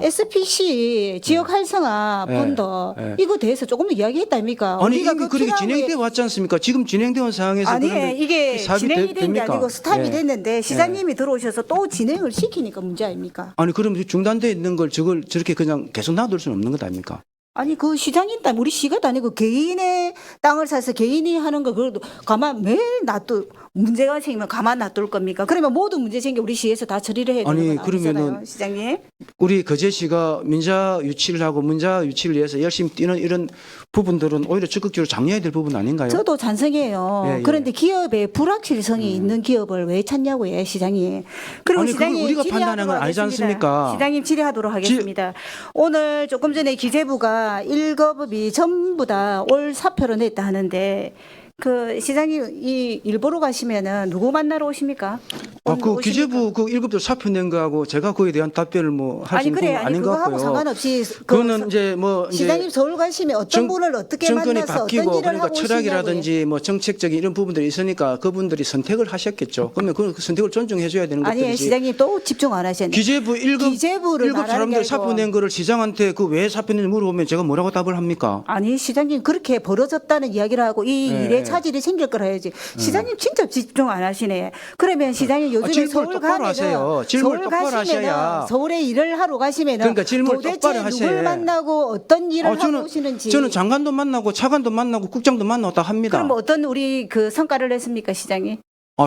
SPC 지역 활성화 예, 펀드 예. 이거 대해서 조금 더 이야기했답니까? 아니 우리가 이미 그 그렇게 필요한 진행돼 왔지 않습니까? 지금 진행되는 상황에서 아니 그러면 이게 사업이 진행이 된 게 됩니까? 아니고 스탑이 예. 됐는데 시장님이 들어오셔서 또 진행을 시키니까 문제 아닙니까? 아니 그러면 중단돼 있는 걸 저걸 저렇게 그냥 계속 놔둘 수는 없는 것 아닙니까? 아니 그 시장님 땅 우리 시가 아니고 개인의 땅을 사서 개인이 하는 거 그래도 가만 매일 놔둘 문제가 생기면 가만 놔둘 겁니까? 그러면 모든 문제 생겨 우리 시에서 다 처리를 해야 되는 아니, 건 아니잖아요, 그러면은 시장님. 우리 거제시가 민자 유치를 하고 문자 유치를 위해서 열심히 뛰는 이런 부분들은 오히려 적극적으로 장려해야 될 부분 아닌가요? 저도 찬성해요. 예, 예. 그런데 기업에 불확실성이 있는 기업을 왜 찾냐고요, 시장이. 그리고 아니, 그걸 시장님 우리가 질의하도록 판단하는 건 아니지 하겠습니다. 않습니까? 시장님 질의하도록 하겠습니다. 오늘 조금 전에 기재부가 1급이 전부 다 올 사표로 냈다 하는데 그 시장님 이 일보러 가시면은 누구 만나러 오십니까? 아, 오늘 그 오십니까? 기재부 그 1급도 사표 낸 거하고 제가 거기에 대한 답변을 뭐 할 수 아니 있는 그래 건 아니 아닌 것 그거하고 같고요. 상관없이 그거는 이제 뭐 이제 시장님 서울 가시면 어떤 정- 분을 어떻게 정권이 만나서 어떤 바뀌고 일을 그러니까 하고 철학이라든지 뭐 정책적인 이런 부분들이 있으니까 그분들이 선택을 하셨겠죠. 그러면 그 선택을 존중해 줘야 되는 아니 것들이지. 시장님 또 집중 안 하셨네. 기재부 1급 기재부를 1급 말하는 사람들 게 사표 아니고. 낸 거를 시장한테 그 왜 사표 냈는지 물어보면 제가 뭐라고 답을 합니까? 아니 시장님 그렇게 벌어졌다는 이야기를 하고 이 네, 일에 네. 차질이 생길 거라 해야지. 시장님 진짜 집중 안 하시네. 그러면 시장님 요즘에 질문을 서울 똑바로 가면은 하세요. 질문을 서울 똑바로 가시면은 하셔야. 서울에 일을 하러 가시면은 그러니까 질문을 도대체 똑바로 누굴 하셔야. 만나고 어떤 일을 하고 저는 오시는지. 저는 장관도 만나고 차관도 만나고 국장도 만나고 다 합니다. 그럼 어떤 우리 그 성과를 냈습니까 시장이?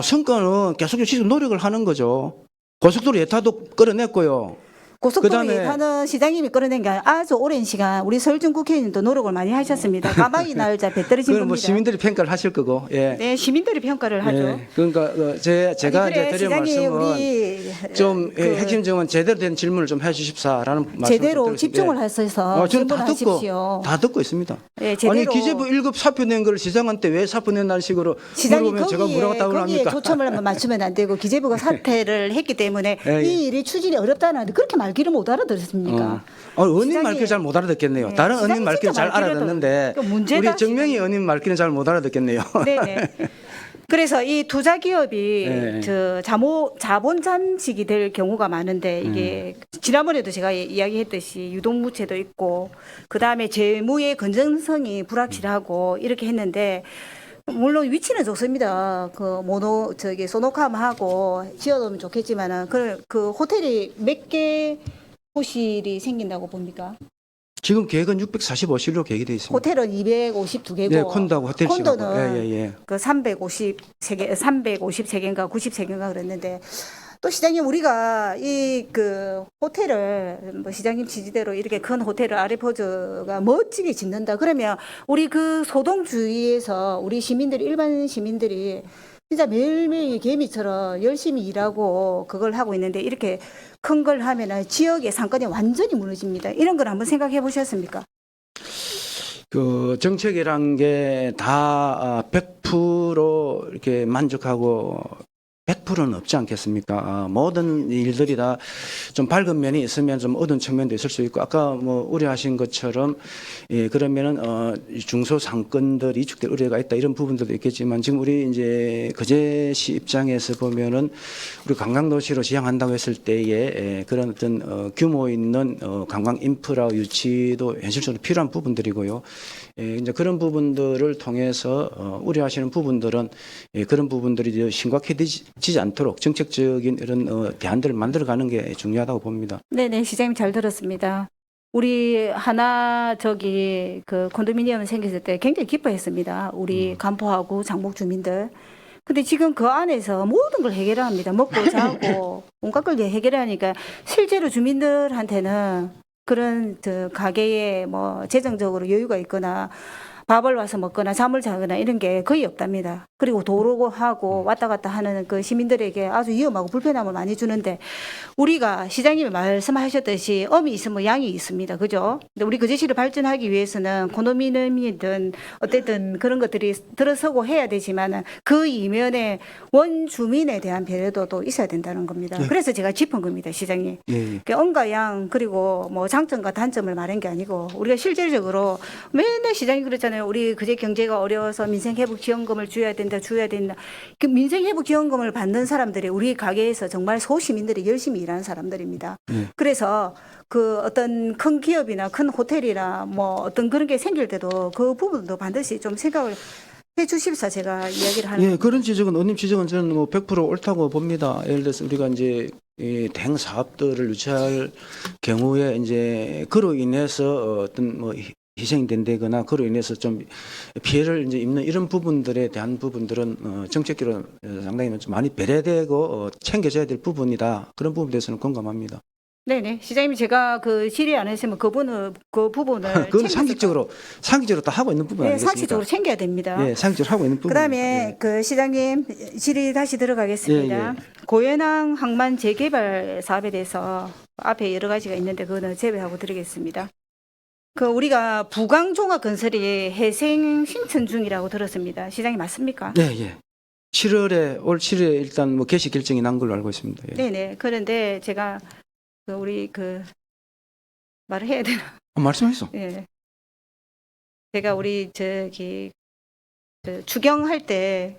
성과는 계속 지금 노력을 하는 거죠. 고속도로 예타도 끌어냈고요. 고속도로 그다음에- 예산은 시장님이 끌어낸 게 아니라 아주 오랜 시간 우리 서울중 국회의원님도 노력을 많이 하셨습니다. 가만히 날자 배 떨어진 그건 겁니다. 뭐 시민들이 평가를 하실 거고. 예. 네 시민들이 평가를 하죠. 예. 그러니까 제가 아니, 그래, 이제 드릴 시장님, 말씀은 우리 좀 그 핵심적인 제대로 된 질문을 좀 해주십사라는 말씀을 제대로 좀 드리겠습니다. 집중을 예. 하셔서 저는 질문하십시오. 다 듣고 있습니다. 예, 제대로. 아니 기재부 1급 사표 낸 걸 시장한테 왜 사표 낸다는 식으로 시장님 물어보면 제가 뭐라고 답을 거기에 합니까? 초점을 한번 맞추면 안 되고 기재부가 사퇴를 했기 때문에 예, 예. 이 일이 추진이 어렵다는데 그렇게 말귀를 못 알아들었습니까? 의원님 시장님- 말귀를 잘 못 알아듣겠네요. 네, 다른 시장님 의원님 말귀를 진짜 잘 말귀를 알아듣는데 또 문제다, 우리 정명희 시장님. 의원님 말귀는 잘 못 알아듣겠네요. 네네. 그래서 이 투자 기업이 네. 자본 잠식이 될 경우가 많은데 이게 지난번에도 제가 이야기했듯이 유동무채도 있고 그 다음에 재무의 건전성이 불확실하고 이렇게 했는데 물론 위치는 좋습니다. 그 소노캄하고 지어놓으면 좋겠지만은 그 호텔이 몇 개 호실이 생긴다고 봅니까? 지금 계획은 645실로 계획이 되어 있습니다. 호텔은 252개고 네, 콘도하고 호텔식하고. 콘도는 예. 그 353개인가 93개인가 그랬는데 또 시장님 우리가 이 그 호텔을 뭐 시장님 지지대로 이렇게 큰 호텔을 아레포즈가 멋지게 짓는다 그러면 우리 그 소동 주위에서 우리 시민들이 일반 시민들이 진짜 매일매일 개미처럼 열심히 일하고 그걸 하고 있는데 이렇게 큰 걸 하면은 지역의 상권이 완전히 무너집니다. 이런 걸 한번 생각해 보셨습니까? 그 정책이란 게 다 100% 이렇게 만족하고 100%는 없지 않겠습니까? 모든 일들이 다 좀 밝은 면이 있으면 좀 어두운 측면도 있을 수 있고 아까 뭐 우려하신 것처럼 그러면은 중소 상권들이 이축될 우려가 있다 이런 부분들도 있겠지만 지금 우리 이제 거제시 입장에서 보면은 우리 관광도시로 지향한다고 했을 때에 그런 어떤 규모 있는 관광 인프라 유치도 현실적으로 필요한 부분들이고요. 이제 그런 부분들을 통해서 우려하시는 부분들은 그런 부분들이 심각해지지 않도록 정책적인 이런 대안들을 만들어가는 게 중요하다고 봅니다. 네네, 시장님 잘 들었습니다. 우리 하나 그 콘도미니엄 생겼을 때 굉장히 기뻐했습니다. 우리 간포하고 장목 주민들. 근데 지금 그 안에서 모든 걸 해결합니다. 먹고 자고 온갖 걸 해결하니까 실제로 주민들한테는 그런 가게에 뭐 재정적으로 여유가 있거나 밥을 와서 먹거나 잠을 자거나 이런 게 거의 없답니다. 그리고 도로하고 왔다 갔다 하는 그 시민들에게 아주 위험하고 불편함을 많이 주는데 우리가 시장님이 말씀하셨듯이 엄이 있으면 양이 있습니다. 그죠? 근데 우리 거제시를 발전하기 위해서는 코노미름이든 어쨌든 그런 것들이 들어서고 해야 되지만 그 이면에 원주민에 대한 배려도 있어야 된다는 겁니다. 예. 그래서 제가 짚은 겁니다, 시장님. 예, 예. 그 엄과 양 그리고 뭐 장점과 단점을 말한 게 아니고 우리가 실질적으로 맨날 시장이 그랬잖아요. 우리 그제 경제가 어려워서 민생회복지원금을 줘야 된다. 그 민생회복지원금을 받는 사람들이 우리 가게에서 정말 소시민들이 열심히 일하는 사람들입니다. 그래서 그 어떤 큰 기업이나 큰 호텔이나 뭐 어떤 그런 게 생길 때도 그 부분도 반드시 좀 생각을 해 주십사 제가 이야기를 하는 예, 그런 지적은 의원님 지적은 저는 뭐 100% 옳다고 봅니다. 예를 들어서 우리가 이제 이 대형 사업들을 유치할 경우에 이제 그로 인해서 어떤 뭐 희생이 된다거나 그로 인해서 좀 피해를 이제 입는 이런 부분들에 대한 부분들은 정책적으로 상당히 좀 많이 배려되고 챙겨져야 될 부분이다. 그런 부분에 대해서는 공감합니다. 네네 시장님이 제가 그 질의 안 했으면 그 부분을 그건 챙겼을 상식적으로 다 하고 있는 부분 네, 아니겠습니까? 상식적으로 챙겨야 됩니다. 예, 상식적으로 하고 있는 부분. 그다음에 그 시장님 질의 다시 들어가겠습니다. 예, 고현항 항만 재개발 사업에 대해서 앞에 여러 가지가 있는데 그거는 제외하고 드리겠습니다. 그 우리가 부강종합건설이 해생 신청 중이라고 들었습니다. 시장님 맞습니까? 예, 예. 올 7월에 일단 뭐 개시 결정이 난 걸로 알고 있습니다. 예. 네네. 그런데 제가 우리 말을 해야 되나? 말씀하시죠. 예. 제가 우리 추경할 때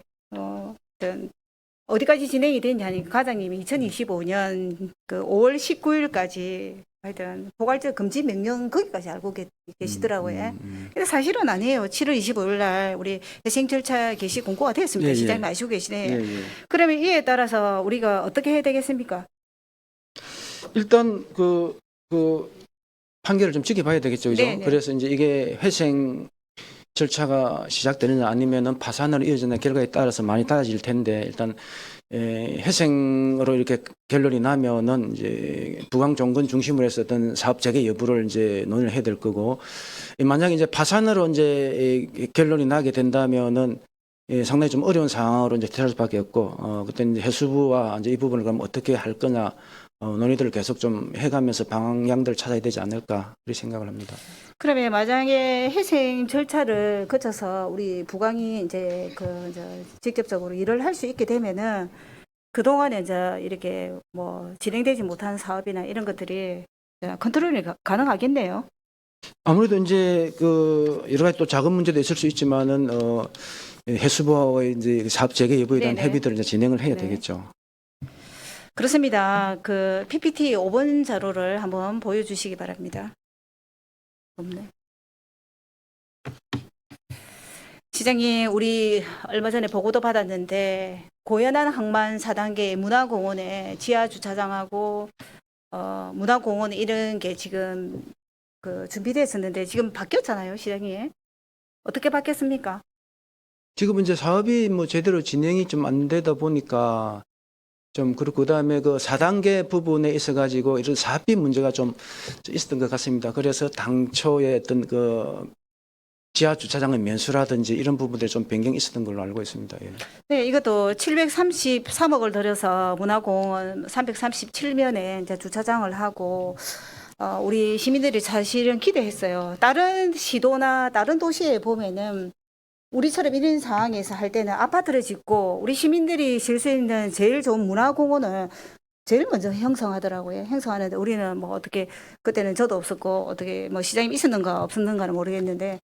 어디까지 진행이 됐냐니 과장님이 2025년 그 5월 19일까지 하여튼 포괄적 금지 명령 거기까지 알고 계시더라고요. 근데 사실은 아니에요. 7월 25일 날 우리 회생 절차 개시 공고가 됐습니다. 예, 예. 시장님 아시고 계시네요. 예, 예. 그러면 이에 따라서 우리가 어떻게 해야 되겠습니까? 일단 그 판결을 좀 지켜봐야 되겠죠, 그죠? 네네. 그래서 이제 이게 회생 절차가 시작되느냐 아니면은 파산으로 이어지는 결과에 따라서 많이 달라질 텐데 일단 회생으로 이렇게 결론이 나면은 이제 부강종건 중심으로 해서 어떤 사업 재개 여부를 이제 논의를 해야 될 거고 만약에 이제 파산으로 이제 결론이 나게 된다면은 상당히 좀 어려운 상황으로 이제 ter할 수밖에 없고 그때 이제 해수부와 이제 이 부분을 그럼 어떻게 할 거냐 논의들을 계속 좀 해가면서 방향들을 찾아야 되지 않을까 그렇게 생각을 합니다. 그러면 만약에 회생 절차를 거쳐서 우리 부강이 이제 직접적으로 일을 할 수 있게 되면은 그동안에 이제 이렇게 뭐 진행되지 못한 사업이나 이런 것들이 컨트롤이 가능하겠네요. 아무래도 이제 여러 가지 또 작은 문제도 있을 수 있지만은 해수부와의 이제 사업 재개 여부에 대한 네네. 협의들을 이제 진행을 해야 네. 되겠죠. 그렇습니다. 그 PPT 5번 자료를 한번 보여주시기 바랍니다. 없네. 시장님, 우리 얼마 전에 보고도 받았는데 고연한 항만 4단계 문화공원에 지하 주차장하고 문화공원 이런 게 지금 준비됐었는데 지금 바뀌었잖아요, 시장님. 어떻게 바뀌었습니까? 지금 이제 사업이 뭐 제대로 진행이 좀 안 되다 보니까 좀 그렇고 그다음에 그 4단계 부분에 있어 가지고 이런 사업비 문제가 좀 있었던 것 같습니다. 그래서 당초에 어떤 지하 주차장의 면수라든지 이런 부분들이 좀 변경이 있었던 걸로 알고 있습니다. 예. 네, 이것도 733억을 들여서 문화공원 337면에 이제 주차장을 하고 우리 시민들이 사실은 기대했어요. 다른 시도나 다른 도시에 보면은 우리처럼 이런 상황에서 할 때는 아파트를 짓고 우리 시민들이 질 수 있는 제일 좋은 문화공원을 제일 먼저 형성하더라고요. 형성하는데 우리는 뭐 어떻게 그때는 저도 없었고 어떻게 뭐 시장님 있었는가 없었는가는 모르겠는데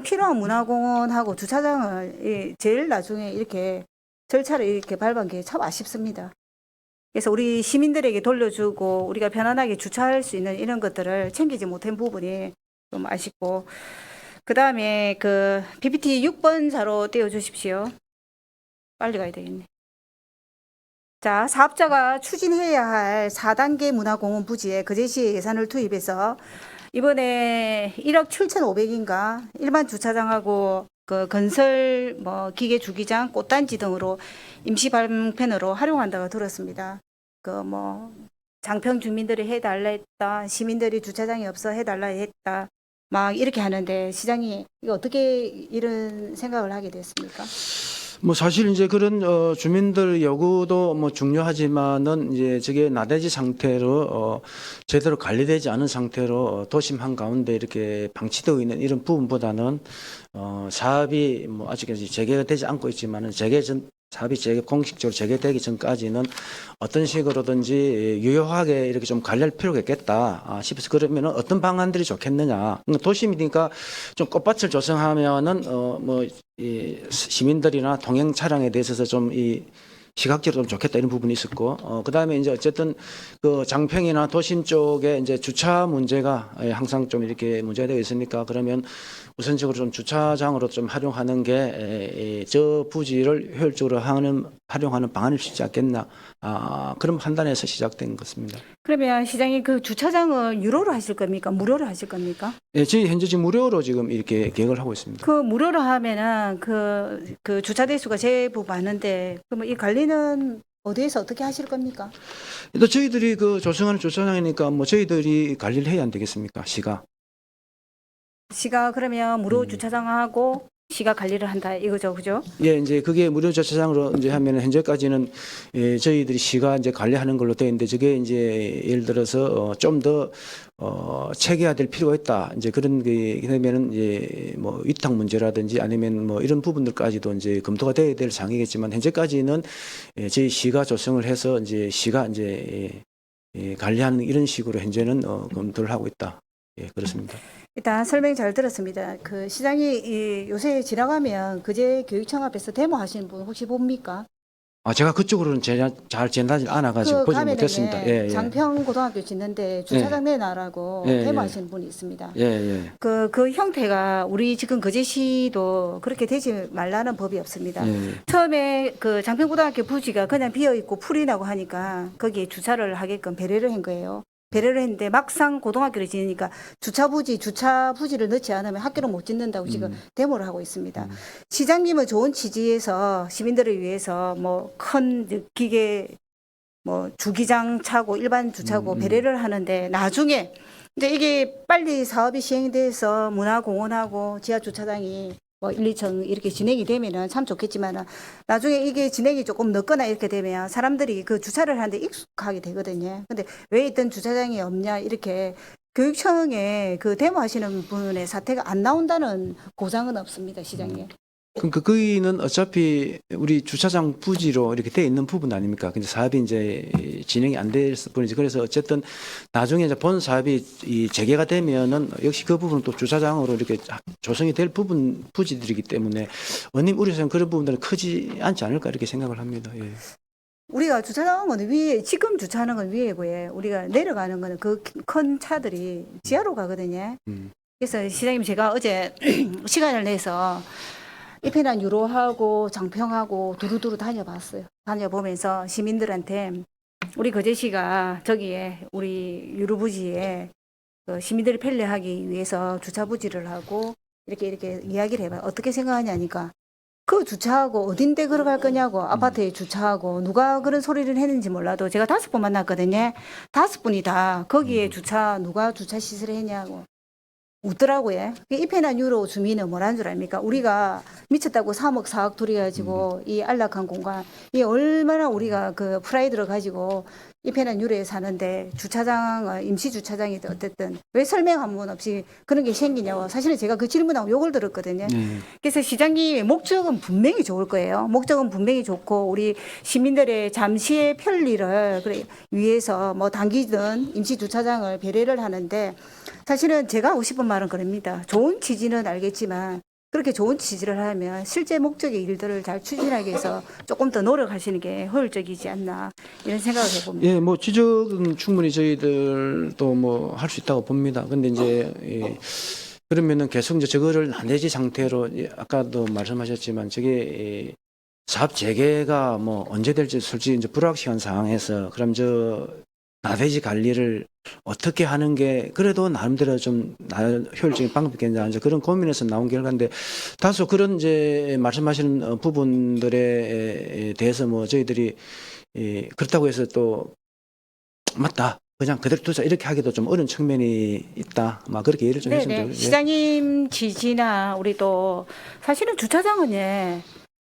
필요한 문화공원하고 주차장을 제일 나중에 이렇게 절차를 이렇게 밟은 게 참 아쉽습니다. 그래서 우리 시민들에게 돌려주고 우리가 편안하게 주차할 수 있는 이런 것들을 챙기지 못한 부분이 좀 아쉽고 그다음에 PPT 6번 자로 띄워주십시오. 빨리 가야 되겠네. 자, 사업자가 추진해야 할 4단계 문화공원 부지에 거제시의 예산을 투입해서 이번에 1억 7,500인가 일반 주차장하고 건설 기계 주기장, 꽃단지 등으로 임시 방편으로 활용한다고 들었습니다. 장평 주민들이 해달라 했다, 시민들이 주차장이 없어 해달라 했다. 막 이렇게 하는데 시장이 이거 어떻게 이런 생각을 하게 됐습니까? 뭐 사실 이제 그런 주민들 요구도 뭐 중요하지만은 이제 저게 나대지 상태로 제대로 관리되지 않은 상태로 도심 한 가운데 이렇게 방치되어 있는 이런 부분보다는 사업이 뭐 아직까지 재개가 되지 않고 있지만은 사업이 공식적으로 재개되기 전까지는 어떤 식으로든지 유효하게 이렇게 좀 관리할 필요가 있겠다 싶어서 그러면은 어떤 방안들이 좋겠느냐. 도심이니까 좀 꽃밭을 조성하면은 이 시민들이나 통행 차량에 대해서 좀 이 시각적으로 좀 좋겠다 이런 부분이 있었고 그다음에 이제 어쨌든 그 장평이나 도심 쪽에 이제 주차 문제가 항상 좀 이렇게 문제가 되어 있으니까 그러면 우선적으로 좀 주차장으로 좀 활용하는 게 저 부지를 효율적으로 활용하는 방안일 수 있지 않겠나 그런 판단에서 시작된 것입니다. 그러면 시장이 그 주차장을 유료로 하실 겁니까? 무료로 하실 겁니까? 예, 저희 현재 지금 무료로 지금 이렇게 계획을 하고 있습니다. 그 무료로 하면은 그 주차 대수가 제법 많은데 그러면 이 관리는 어디에서 어떻게 하실 겁니까? 또 저희들이 그 조성하는 주차장이니까 뭐 저희들이 관리를 해야 안 되겠습니까? 시가 그러면 무료 주차장하고 시가 관리를 한다 이거죠, 그죠? 예, 이제 그게 무료 주차장으로 이제 하면은 현재까지는 저희들이 시가 이제 관리하는 걸로 되어 있는데 저게 이제 예를 들어서 좀 더 체계화될 필요가 있다. 이제 그런 게 되면은 이제 뭐 위탁 문제라든지 아니면 뭐 이런 부분들까지도 이제 검토가 돼야 될 사항이겠지만 현재까지는 저희 시가 조성을 해서 이제 시가 이제 관리하는 이런 식으로 현재는 검토를 하고 있다. 예, 그렇습니다. 일단 설명 잘 들었습니다. 그 시장이 요새 지나가면 그제 교육청 앞에서 데모 하시는 분 혹시 봅니까? 제가 그쪽으로는 잘 지나지 않아가지고 보지 가면은 못했습니다. 예, 예. 장평 고등학교 짓는데 주차장 내놔라고 예, 데모 예. 하시는 분이 있습니다. 예, 예. 그 형태가 우리 지금 거제시도 그렇게 되지 말라는 법이 없습니다. 예, 예. 처음에 그 장평고등학교 부지가 그냥 비어 있고 풀이 나고 하니까 거기에 주차를 하게끔 배려를 한 거예요. 배려를 했는데 막상 고등학교를 지으니까 주차 부지를 넣지 않으면 학교를 못 짓는다고 지금 데모를 하고 있습니다. 시장님은 좋은 취지에서 시민들을 위해서 뭐 큰 기계 뭐 주기장 차고 일반 주차고 배려를 하는데 나중에 이제 이게 빨리 사업이 시행이 돼서 문화공원하고 지하 주차장이 뭐 1, 2층 이렇게 진행이 되면은 참 좋겠지만은 나중에 이게 진행이 조금 늦거나 이렇게 되면 사람들이 그 주차를 하는데 익숙하게 되거든요. 근데 왜 있던 주차장이 없냐 이렇게 교육청에 그 데모하시는 분의 사태가 안 나온다는 보장은 없습니다, 시장님. 그러니까 거기는 어차피 우리 주차장 부지로 이렇게 돼 있는 부분 아닙니까? 근데 사업이 이제 진행이 안 될 뿐이지. 그래서 어쨌든 나중에 이제 본 사업이 재개가 되면은 역시 그 부분은 또 주차장으로 이렇게 조성이 될 부지들이기 때문에 원님 우려서는 그런 부분들은 크지 않지 않을까 이렇게 생각을 합니다. 예. 우리가 주차장은 위에, 지금 주차하는 건 위에고요. 우리가 내려가는 거는 그 큰 차들이 지하로 가거든요. 그래서 시장님 제가 어제 시간을 내서 이편한 유로하고 장평하고 두루두루 다녀봤어요. 다녀보면서 시민들한테 우리 거제시가 저기에 우리 유로부지에 그 시민들이 편리하기 위해서 주차 부지를 하고 이렇게 이야기를 해봐요. 어떻게 생각하냐니까 그 주차하고 어딘데 걸어갈 거냐고 아파트에 주차하고 누가 그런 소리를 했는지 몰라도 제가 5번 만났거든요. 5분이 다 거기에 누가 주차 시설을 했냐고 웃더라고요. 이편한 유로 주민은 뭐라는 줄 압니까? 우리가 미쳤다고 3억 4억 들여가지고 이 안락한 공간, 이 얼마나 우리가 그 프라이드를 가지고 이편한 유로에 사는데 주차장, 임시 주차장이 어쨌든 왜 설명 한 번 없이 그런 게 생기냐고. 사실은 제가 그 질문하고 욕을 들었거든요. 그래서 시장님의 목적은 분명히 좋을 거예요. 목적은 분명히 좋고 우리 시민들의 잠시의 편리를 위해서 뭐 단기든 임시 주차장을 배려를 하는데 사실은 제가 하고 싶은 말은 그럽니다. 좋은 취지는 알겠지만 그렇게 좋은 취지를 하면 실제 목적의 일들을 잘 추진하기 위해서 조금 더 노력하시는 게 효율적이지 않나 이런 생각을 해봅니다. 예, 뭐 지적은 충분히 저희들도 뭐 할 수 있다고 봅니다. 근데 이제 그러면은 계속 이제 저거를 나대지 상태로 아까도 말씀하셨지만 저게 사업 재개가 뭐 언제 될지 솔직히 이제 불확실한 상황에서 그럼 저 나대지 관리를 어떻게 하는 게 그래도 나름대로 좀 효율적인 방법이겠냐 이제 그런 고민에서 나온 결과인데 다소 그런 이제 말씀하시는 부분들에 대해서 뭐 저희들이 그렇다고 해서 또 맞다 그냥 그대로 두자 이렇게 하기도 좀 어려운 측면이 있다. 막 그렇게 이해를 좀 했으면 네네. 좋겠어요. 시장님 지지나 우리도 사실은 주차장은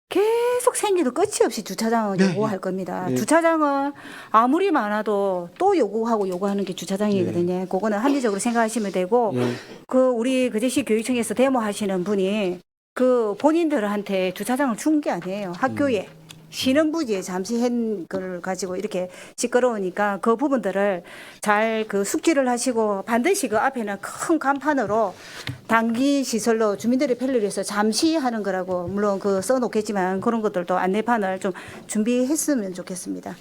계속 생기도 끝이 없이 주차장은 네, 요구할 겁니다. 네. 주차장은 아무리 많아도 또 요구하고 요구하는 게 주차장이거든요. 그거는 합리적으로 생각하시면 되고 예. 그 우리 그제시 교육청에서 데모하시는 분이 그 본인들한테 주차장을 준 게 아니에요. 학교에 쉬는 부지에 잠시 한 걸 가지고 이렇게 시끄러우니까 그 부분들을 잘 그 숙지를 하시고 반드시 그 앞에는 큰 간판으로 단기 시설로 주민들의 편리를 위해서 잠시 하는 거라고 물론 그 써놓겠지만 그런 것들도 안내판을 좀 준비했으면 좋겠습니다.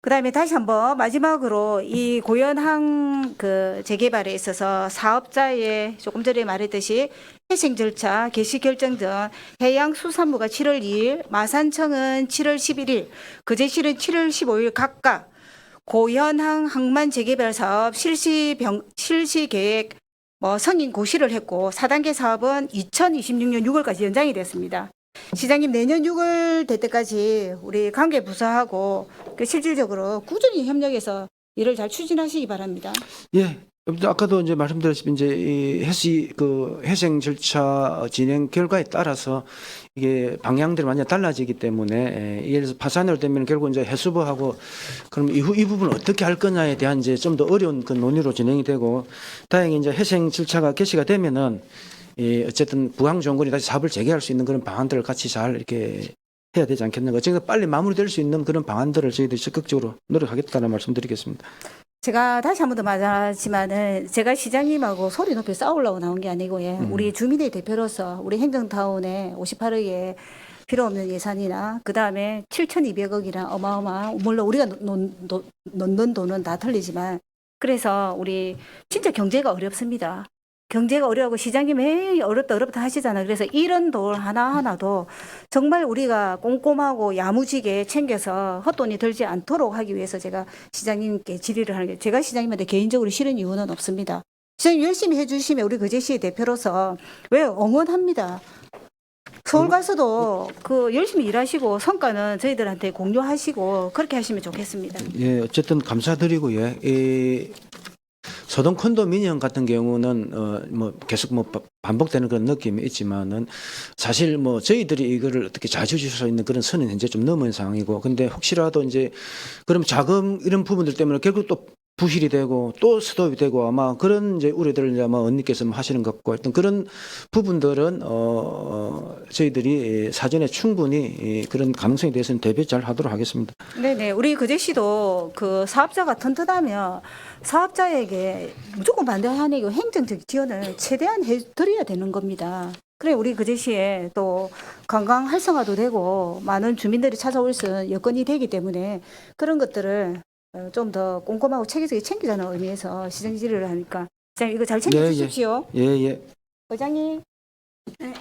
그다음에 다시 한번 마지막으로 이 고연항 그 재개발에 있어서 사업자의 조금 전에 말했듯이 회생 절차, 개시 결정 등 해양수산부가 7월 2일, 마산청은 7월 11일, 거제시는 7월 15일 각각 고연항 항만 재개발 사업 실시 계획 승인 고시를 했고 4단계 사업은 2026년 6월까지 연장이 됐습니다. 시장님 내년 6월 될 때까지 우리 관계 부서하고 그 실질적으로 꾸준히 협력해서 일을 잘 추진하시기 바랍니다. 예. 아까도 이제 말씀드렸지만 이제 이 회생 절차 진행 결과에 따라서 이게 방향들이 완전 달라지기 때문에 예를 들어서 파산으로 되면 결국 이제 해수부하고 그럼 이후 이 부분을 어떻게 할 거냐에 대한 이제 좀 더 어려운 그 논의로 진행이 되고 다행히 이제 회생 절차가 개시가 되면은 어쨌든 부항정군이 다시 사업을 재개할 수 있는 그런 방안들을 같이 잘 이렇게 해야 되지 않겠는가. 제가 빨리 마무리될 수 있는 그런 방안들을 저희들이 적극적으로 노력하겠다는 말씀드리겠습니다. 제가 다시 한 번 더 말하지만은 제가 시장님하고 소리 높이 싸우려고 나온 게 아니고 우리 주민의 대표로서 우리 행정타운에 58억의 필요 없는 예산이나 그다음에 7,200억이나 어마어마한 물론 우리가 넣는 돈은 다 틀리지만 그래서 우리 진짜 경제가 어렵습니다. 경제가 어려우고 시장님이 어렵다 하시잖아요. 그래서 이런 돈 하나하나도 정말 우리가 꼼꼼하고 야무지게 챙겨서 헛돈이 들지 않도록 하기 위해서 제가 시장님께 질의를 하는 게 제가 시장님한테 개인적으로 싫은 이유는 없습니다. 시장님 열심히 해주시면 우리 거제시의 대표로서 왜 응원합니다. 서울 가서도 그 열심히 일하시고 성과는 저희들한테 공유하시고 그렇게 하시면 좋겠습니다. 예, 어쨌든 감사드리고요. 서동 콘도미니엄 같은 경우는 뭐 계속 뭐 반복되는 그런 느낌이 있지만은 사실 뭐 저희들이 이거를 어떻게 자주줄 수 있는 그런 선은 현재 좀 넘은 상황이고 근데 혹시라도 이제 그럼 자금 이런 부분들 때문에 결국 또 부실이 되고 또 스톱이 되고 아마 그런 이제 우려들을 이제 아마 언니께서 하시는 것 같고 하여튼 그런 부분들은 저희들이 사전에 충분히 그런 가능성에 대해서는 대비 잘 하도록 하겠습니다. 네네. 우리 거제시도 그 사업자가 튼튼하면 사업자에게 무조건 반대하는 게 행정적 지원을 최대한 해드려야 되는 겁니다. 그래 우리 거제시에 또 관광 활성화도 되고 많은 주민들이 찾아올 수 있는 여건이 되기 때문에 그런 것들을 좀 더 꼼꼼하고 체계적으로 챙기자는 의미에서 시장 질의를 하니까 시장님 이거 잘 챙겨주십시오. 예. 의장님. 네.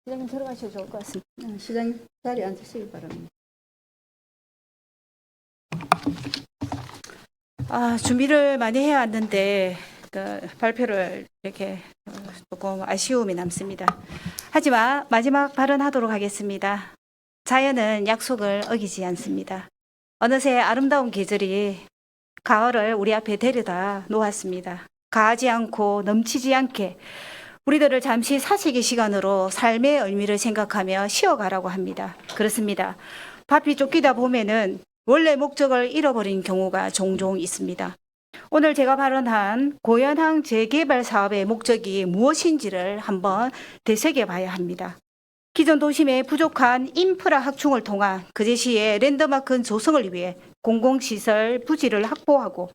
시장님 들어가셔도 좋을 것 같습니다. 시장님 자리에 앉으시기 바랍니다. 준비를 많이 해왔는데 그 발표를 이렇게 조금 아쉬움이 남습니다. 하지만 마지막 발언하도록 하겠습니다. 자연은 약속을 어기지 않습니다. 어느새 아름다운 계절이 가을을 우리 앞에 데려다 놓았습니다. 가하지 않고 넘치지 않게 우리들을 잠시 사색의 시간으로 삶의 의미를 생각하며 쉬어가라고 합니다. 그렇습니다. 바삐 쫓기다 보면은 원래 목적을 잃어버린 경우가 종종 있습니다. 오늘 제가 발언한 고연항 재개발 사업의 목적이 무엇인지를 한번 되새겨봐야 합니다. 기존 도심의 부족한 인프라 확충을 통한 거제시의 랜드마크 조성을 위해 공공시설 부지를 확보하고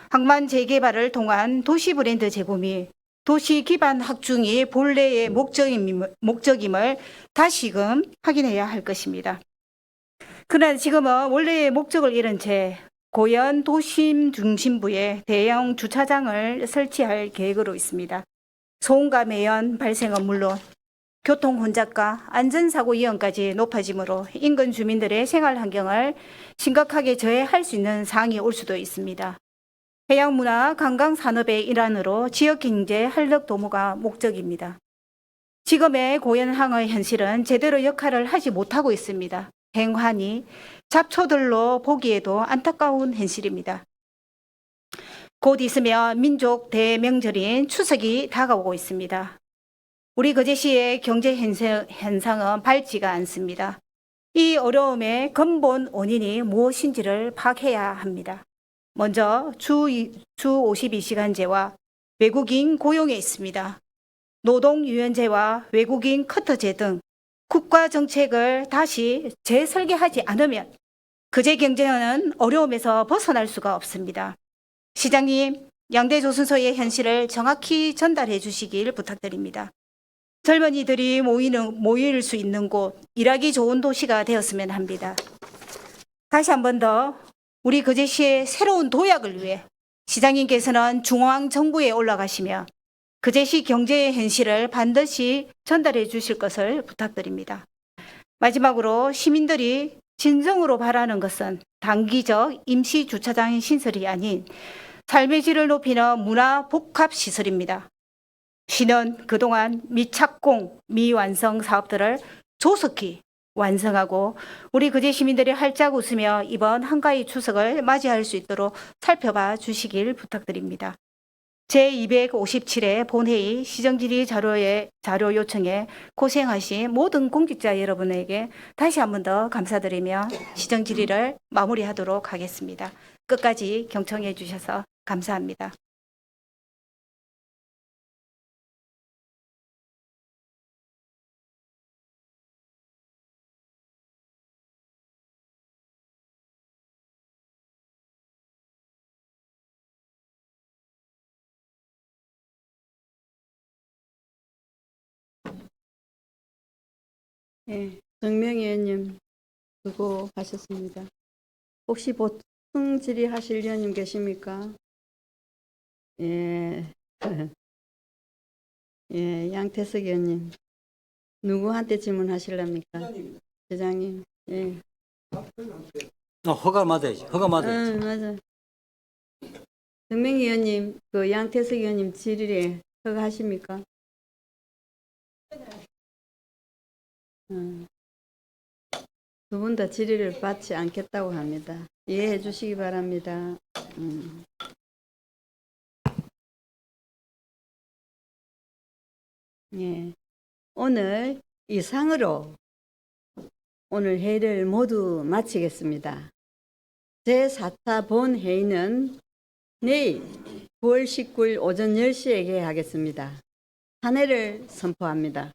항만 재개발을 통한 도시 브랜드 제고 및 도시 기반 확충이 본래의 목적임을 다시금 확인해야 할 것입니다. 그러나 지금은 원래의 목적을 잃은 채 고연 도심 중심부에 대형 주차장을 설치할 계획으로 있습니다. 소음과 매연 발생은 물론 교통 혼잡과 안전사고 위험까지 높아지므로 인근 주민들의 생활 환경을 심각하게 저해할 수 있는 상황이 올 수도 있습니다. 해양문화 관광산업의 일환으로 지역경제 활력 도모가 목적입니다. 지금의 고연항의 현실은 제대로 역할을 하지 못하고 있습니다. 행하니 잡초들로 보기에도 안타까운 현실입니다. 곧 있으면 민족 대명절인 추석이 다가오고 있습니다. 우리 거제시의 경제 현상은 밝지가 않습니다. 이 어려움의 근본 원인이 무엇인지를 파악해야 합니다. 먼저 주 52시간제와 외국인 고용에 있습니다. 노동유연제와 외국인 커터제 등 국가 정책을 다시 재설계하지 않으면 거제 경제는 어려움에서 벗어날 수가 없습니다. 시장님, 양대조선소의 현실을 정확히 전달해 주시길 부탁드립니다. 젊은이들이 모일 수 있는 곳, 일하기 좋은 도시가 되었으면 합니다. 다시 한 번 더 우리 거제시의 새로운 도약을 위해 시장님께서는 중앙정부에 올라가시며 거제시 경제의 현실을 반드시 전달해 주실 것을 부탁드립니다. 마지막으로 시민들이 진정으로 바라는 것은 단기적 임시주차장 신설이 아닌 삶의 질을 높이는 문화복합시설입니다. 시는 그동안 미착공, 미완성 사업들을 조속히 완성하고 우리 거제 시민들이 활짝 웃으며 이번 한가위 추석을 맞이할 수 있도록 살펴봐 주시길 부탁드립니다. 제257회 본회의 시정질의 자료 요청에 고생하신 모든 공직자 여러분에게 다시 한 번 더 감사드리며 시정질의를 마무리하도록 하겠습니다. 끝까지 경청해 주셔서 감사합니다. 네, 정명희 의원님 수고하셨습니다. 혹시 보충 질의하실 의원님 계십니까? 예, 예, 양태석 의원님 누구한테 질문하실랍니까? 회장님. 예. 허가 받아야지. 허가 받아야지. 맞아. 정명희 의원님, 그 양태석 의원님 질의에 허가하십니까? 두 분 다 질의를 받지 않겠다고 합니다. 이해해 주시기 바랍니다. 예. 오늘 이상으로 오늘 회의를 모두 마치겠습니다. 제4차 본회의는 내일 9월 19일 오전 10시에 개하겠습니다. 탄핵을 선포합니다.